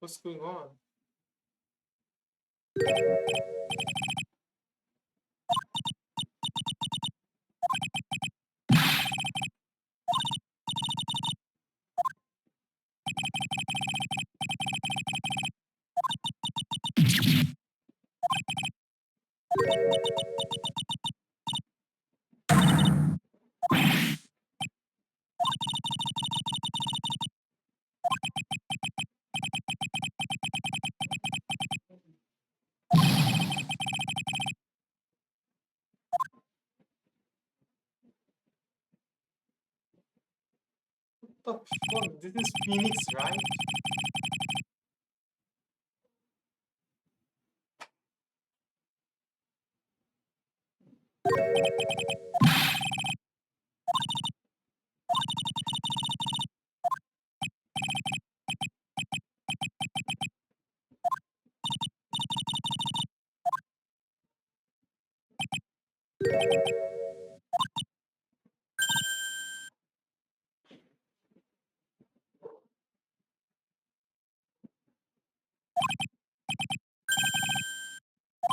What's going on? What the fuck? This is Phoenix, right?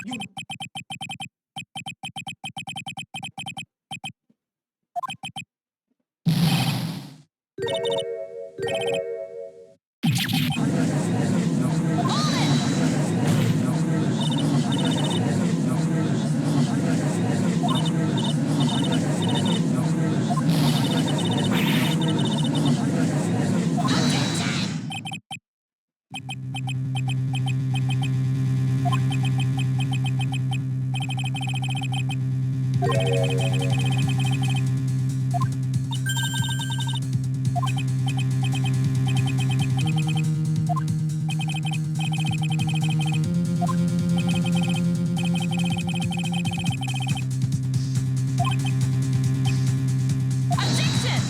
You Objection!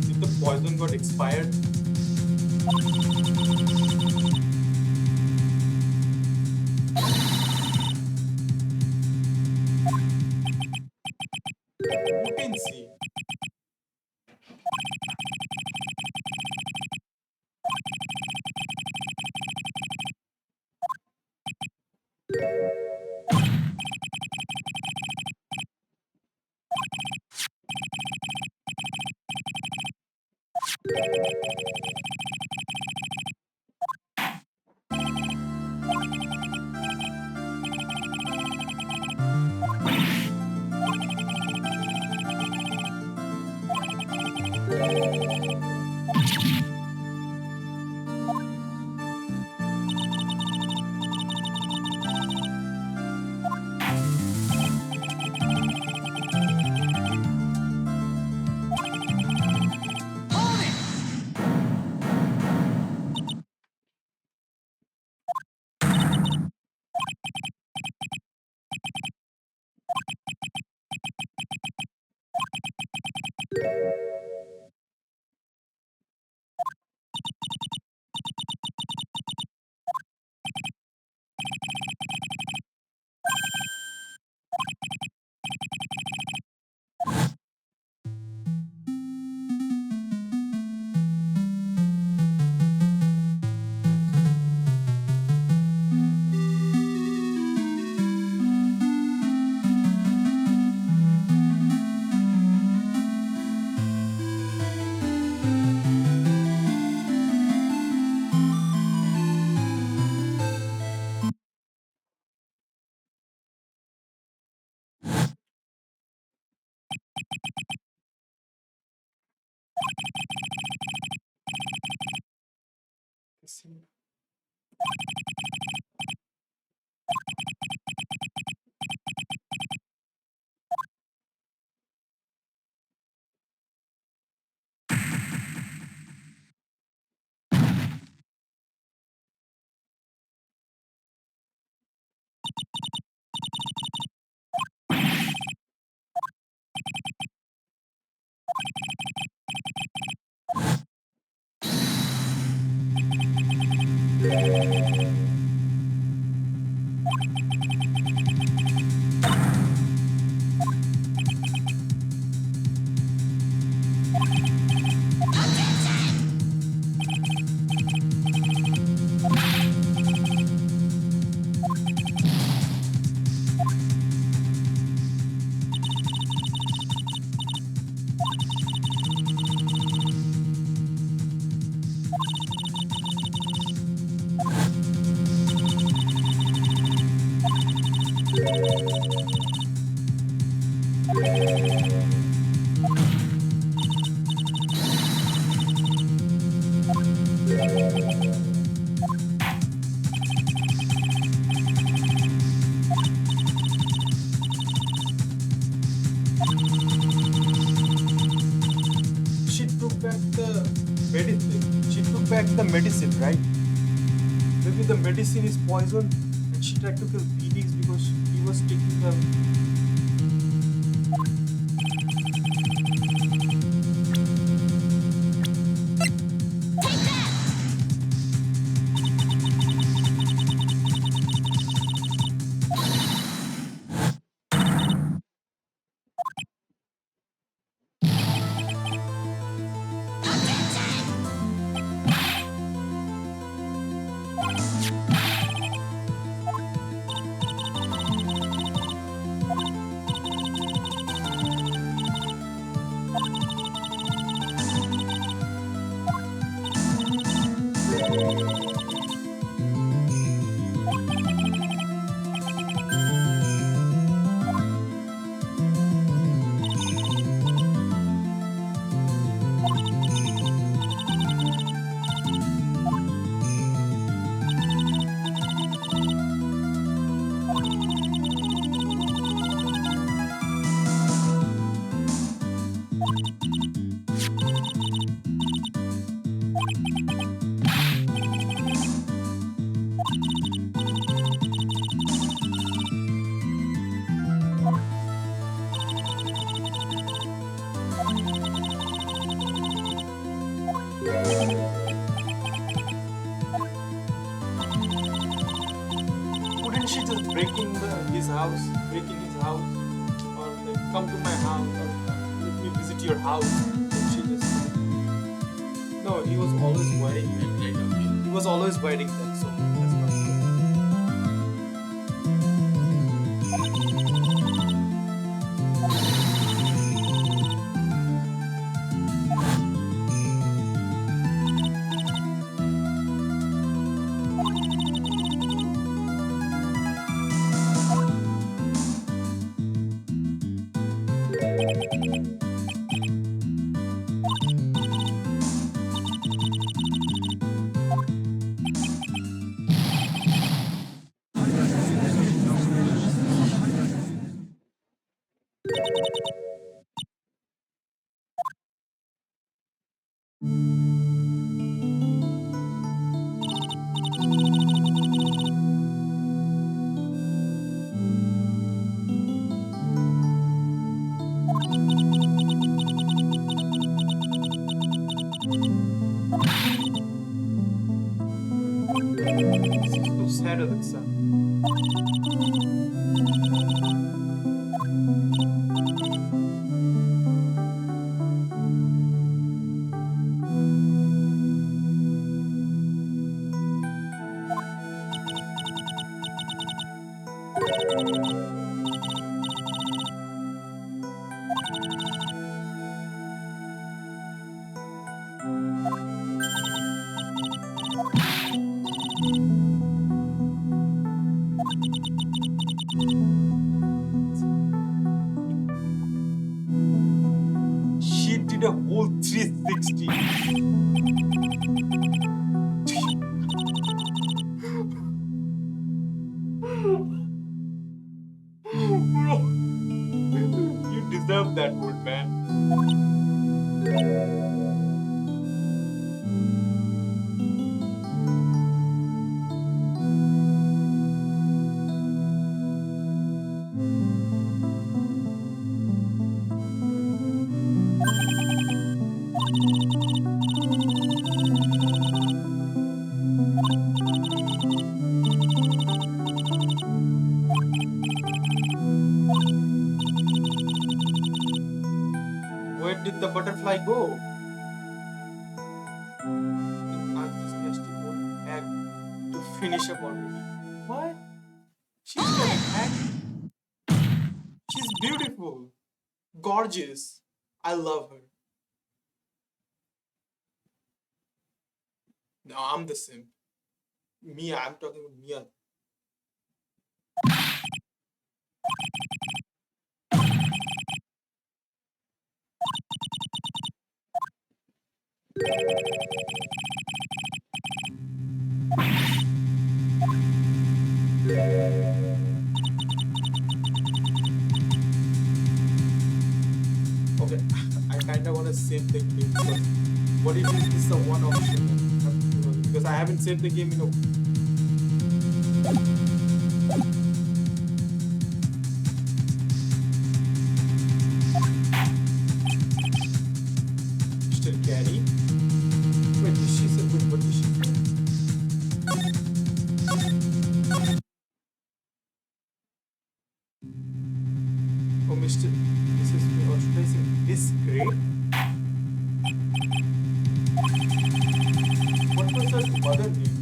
did the poison got expired? Potency. Hold it! She took back the medicine. She took back the medicine, right? Maybe the medicine is poison, and she tried to kill Phoenix because he was taking the. Couldn't she just break in his house, or like come to my house, or let me visit your house? And she just no, he was always waiting. He was always waiting them, so that's not good. Fire Alexa. She did a whole 360. Bro, you deserve that wood, man. Where did the butterfly go? I'm just casting one egg to finish up already. What? She's not an egg. She's beautiful. Gorgeous. I love her. No, I'm the simp. Mia, I'm talking about Mia. Okay, I kinda wanna save the game because what if this is the one option? Because I haven't saved the game in a still carry. Wait, did she say what did she say? Oh, Mr. Mrs. Or should I say this grade? What was her mother name?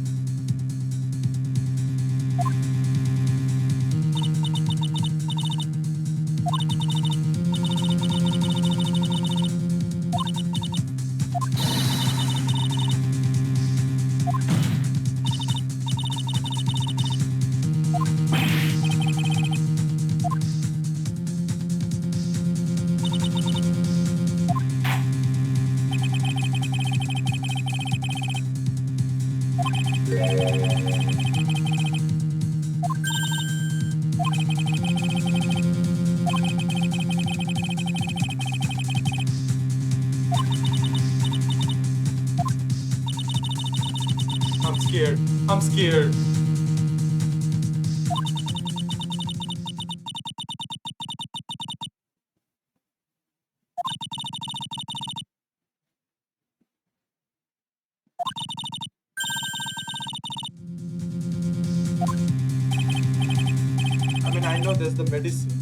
I'm scared. I'm scared. I mean, I know there's the medicine.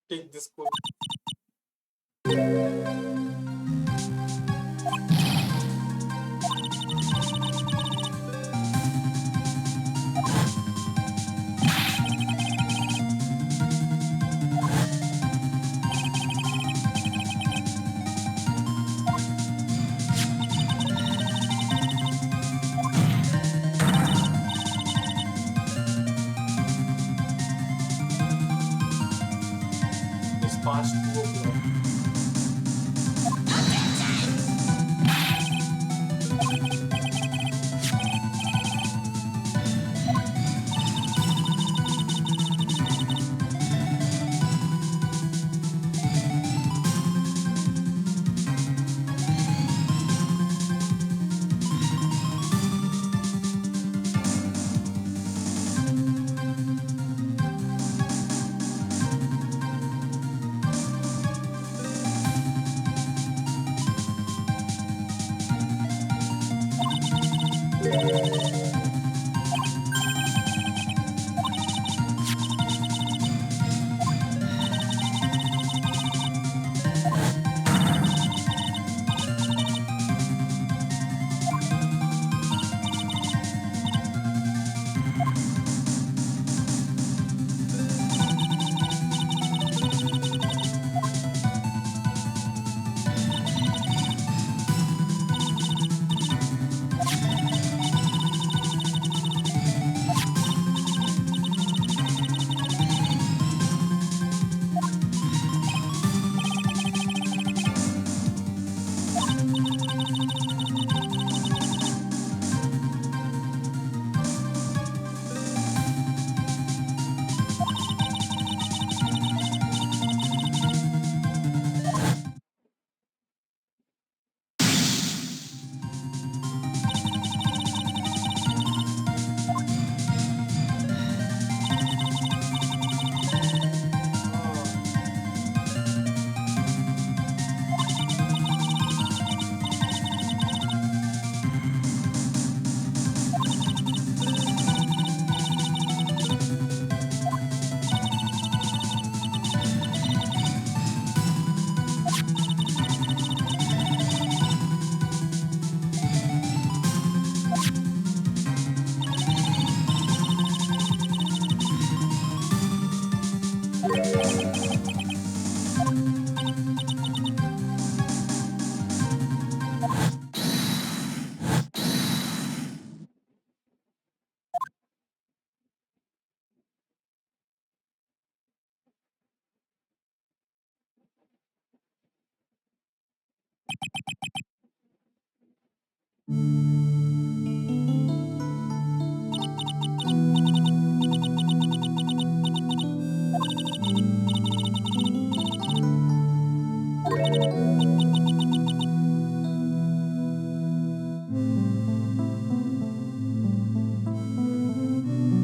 Take this quote. It's past 2 o'clock.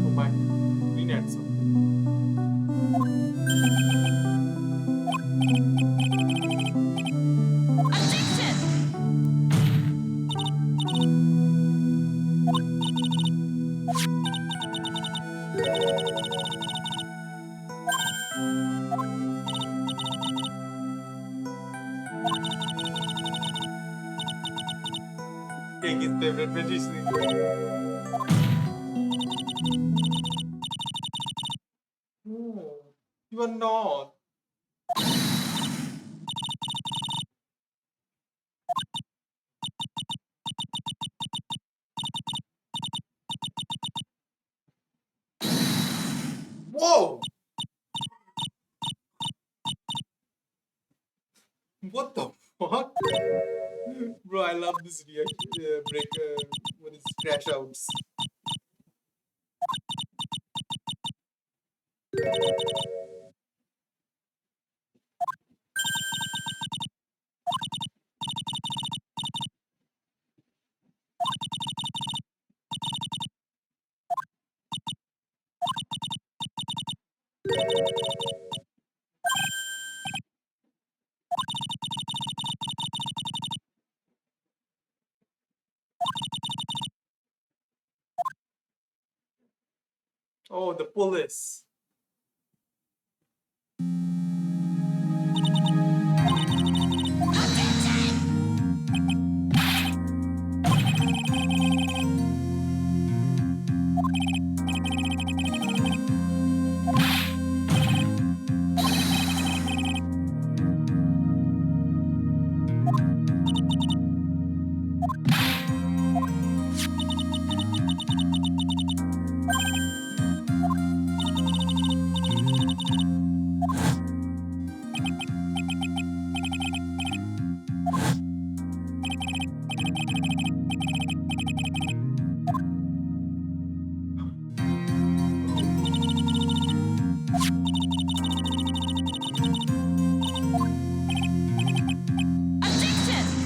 Oh my screen had something. Objection! Take his favorite medicine. No, you are not. Whoa! What the fuck? Bro, I love this reaction. What is crash outs? Oh, the police. Objection!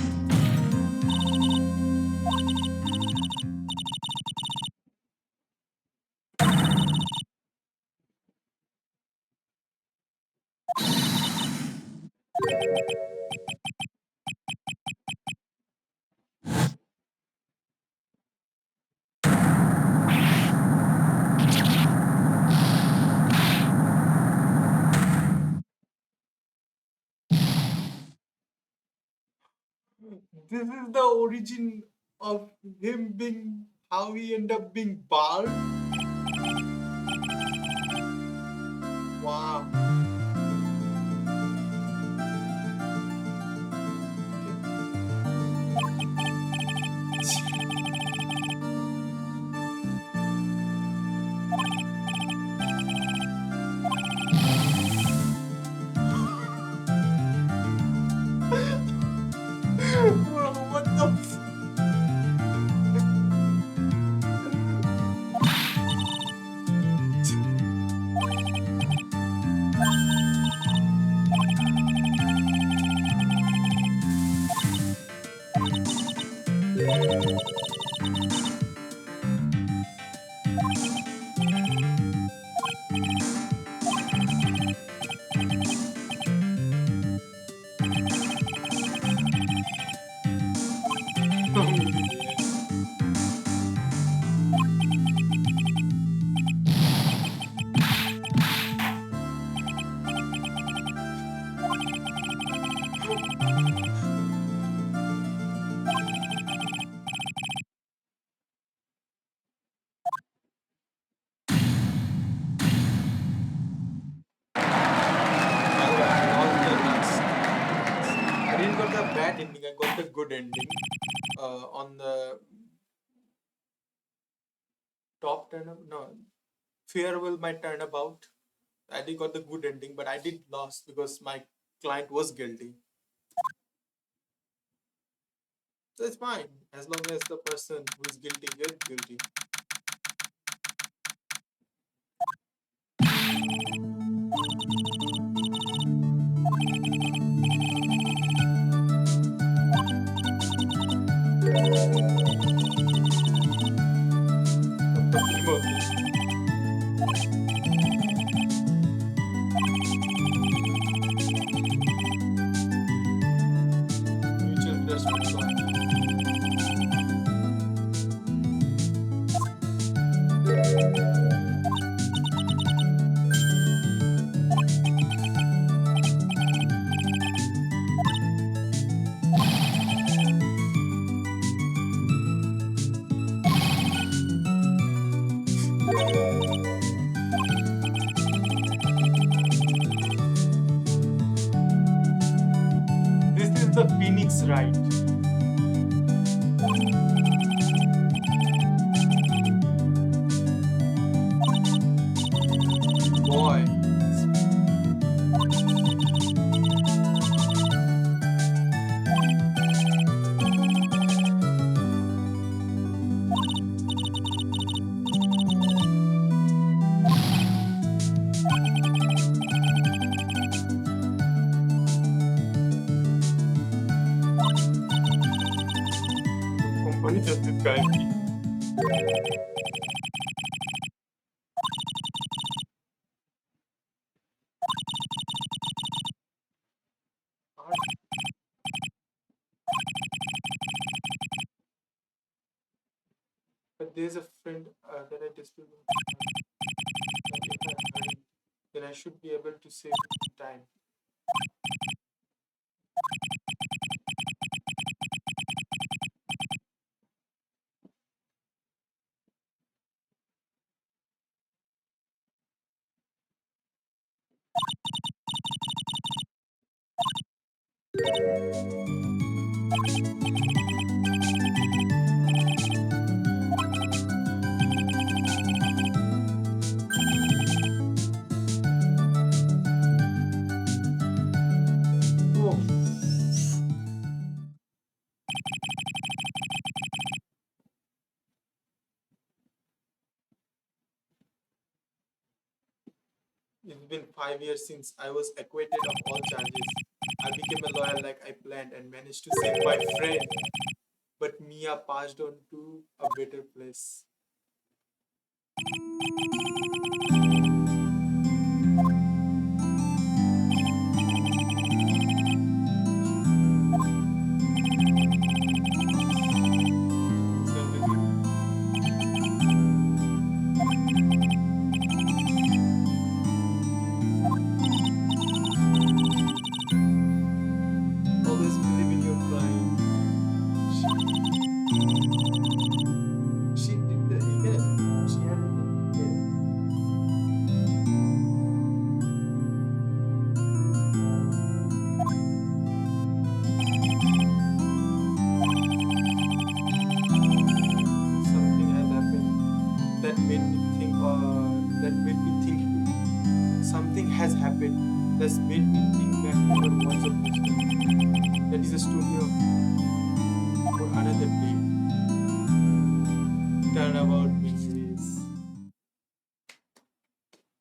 This is the origin of him being how he ended up being bald. Wow. Bro, what the I didn't got the bad ending. I got the good ending. On the top turn, no, fear will my turnabout. I did got the good ending, but I did lost because my client was guilty. So it's fine as long as the person who is guilty gets guilty. The theme of this. Mutual trust with God. This is the Phoenix Wright. Boy. Company does this guy. But there's a friend that I dispute with. If I hurry, then I should be able to save time. Oh, it's been 5 years since I was acquitted of all charges. I became a lawyer like I planned and managed to save my friend. But Mia passed on to a better place. Always believe in your client. She did the email. She had it in email. Something has happened that made me think. Something has happened that's made me think back to your words of wisdom. That is a story of for another day. Turnabout series.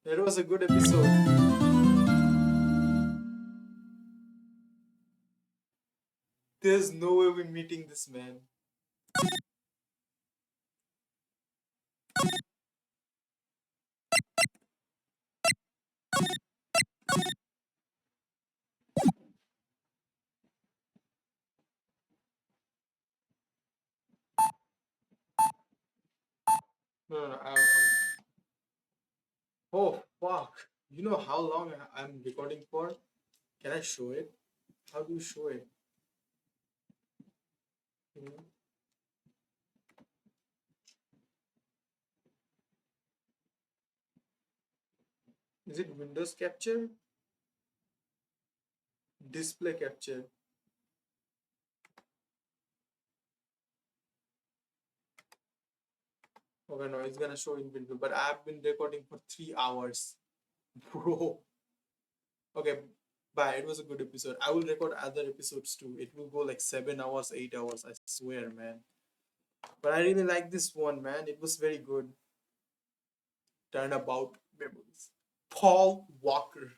That was a good episode. There's no way we're meeting this man. No, oh, fuck. You know how long I'm recording for? Can I show it? How do you show it? Hmm. Is it Windows capture? Display capture. Okay, no, it's gonna show in window, but I've been recording for 3 hours. Bro. Okay, But it was a good episode. I will record other episodes too. It will go like 7 hours, 8 hours. I swear, man. But I really like this one, man. It was very good. Turnabout memories. Paul Walker.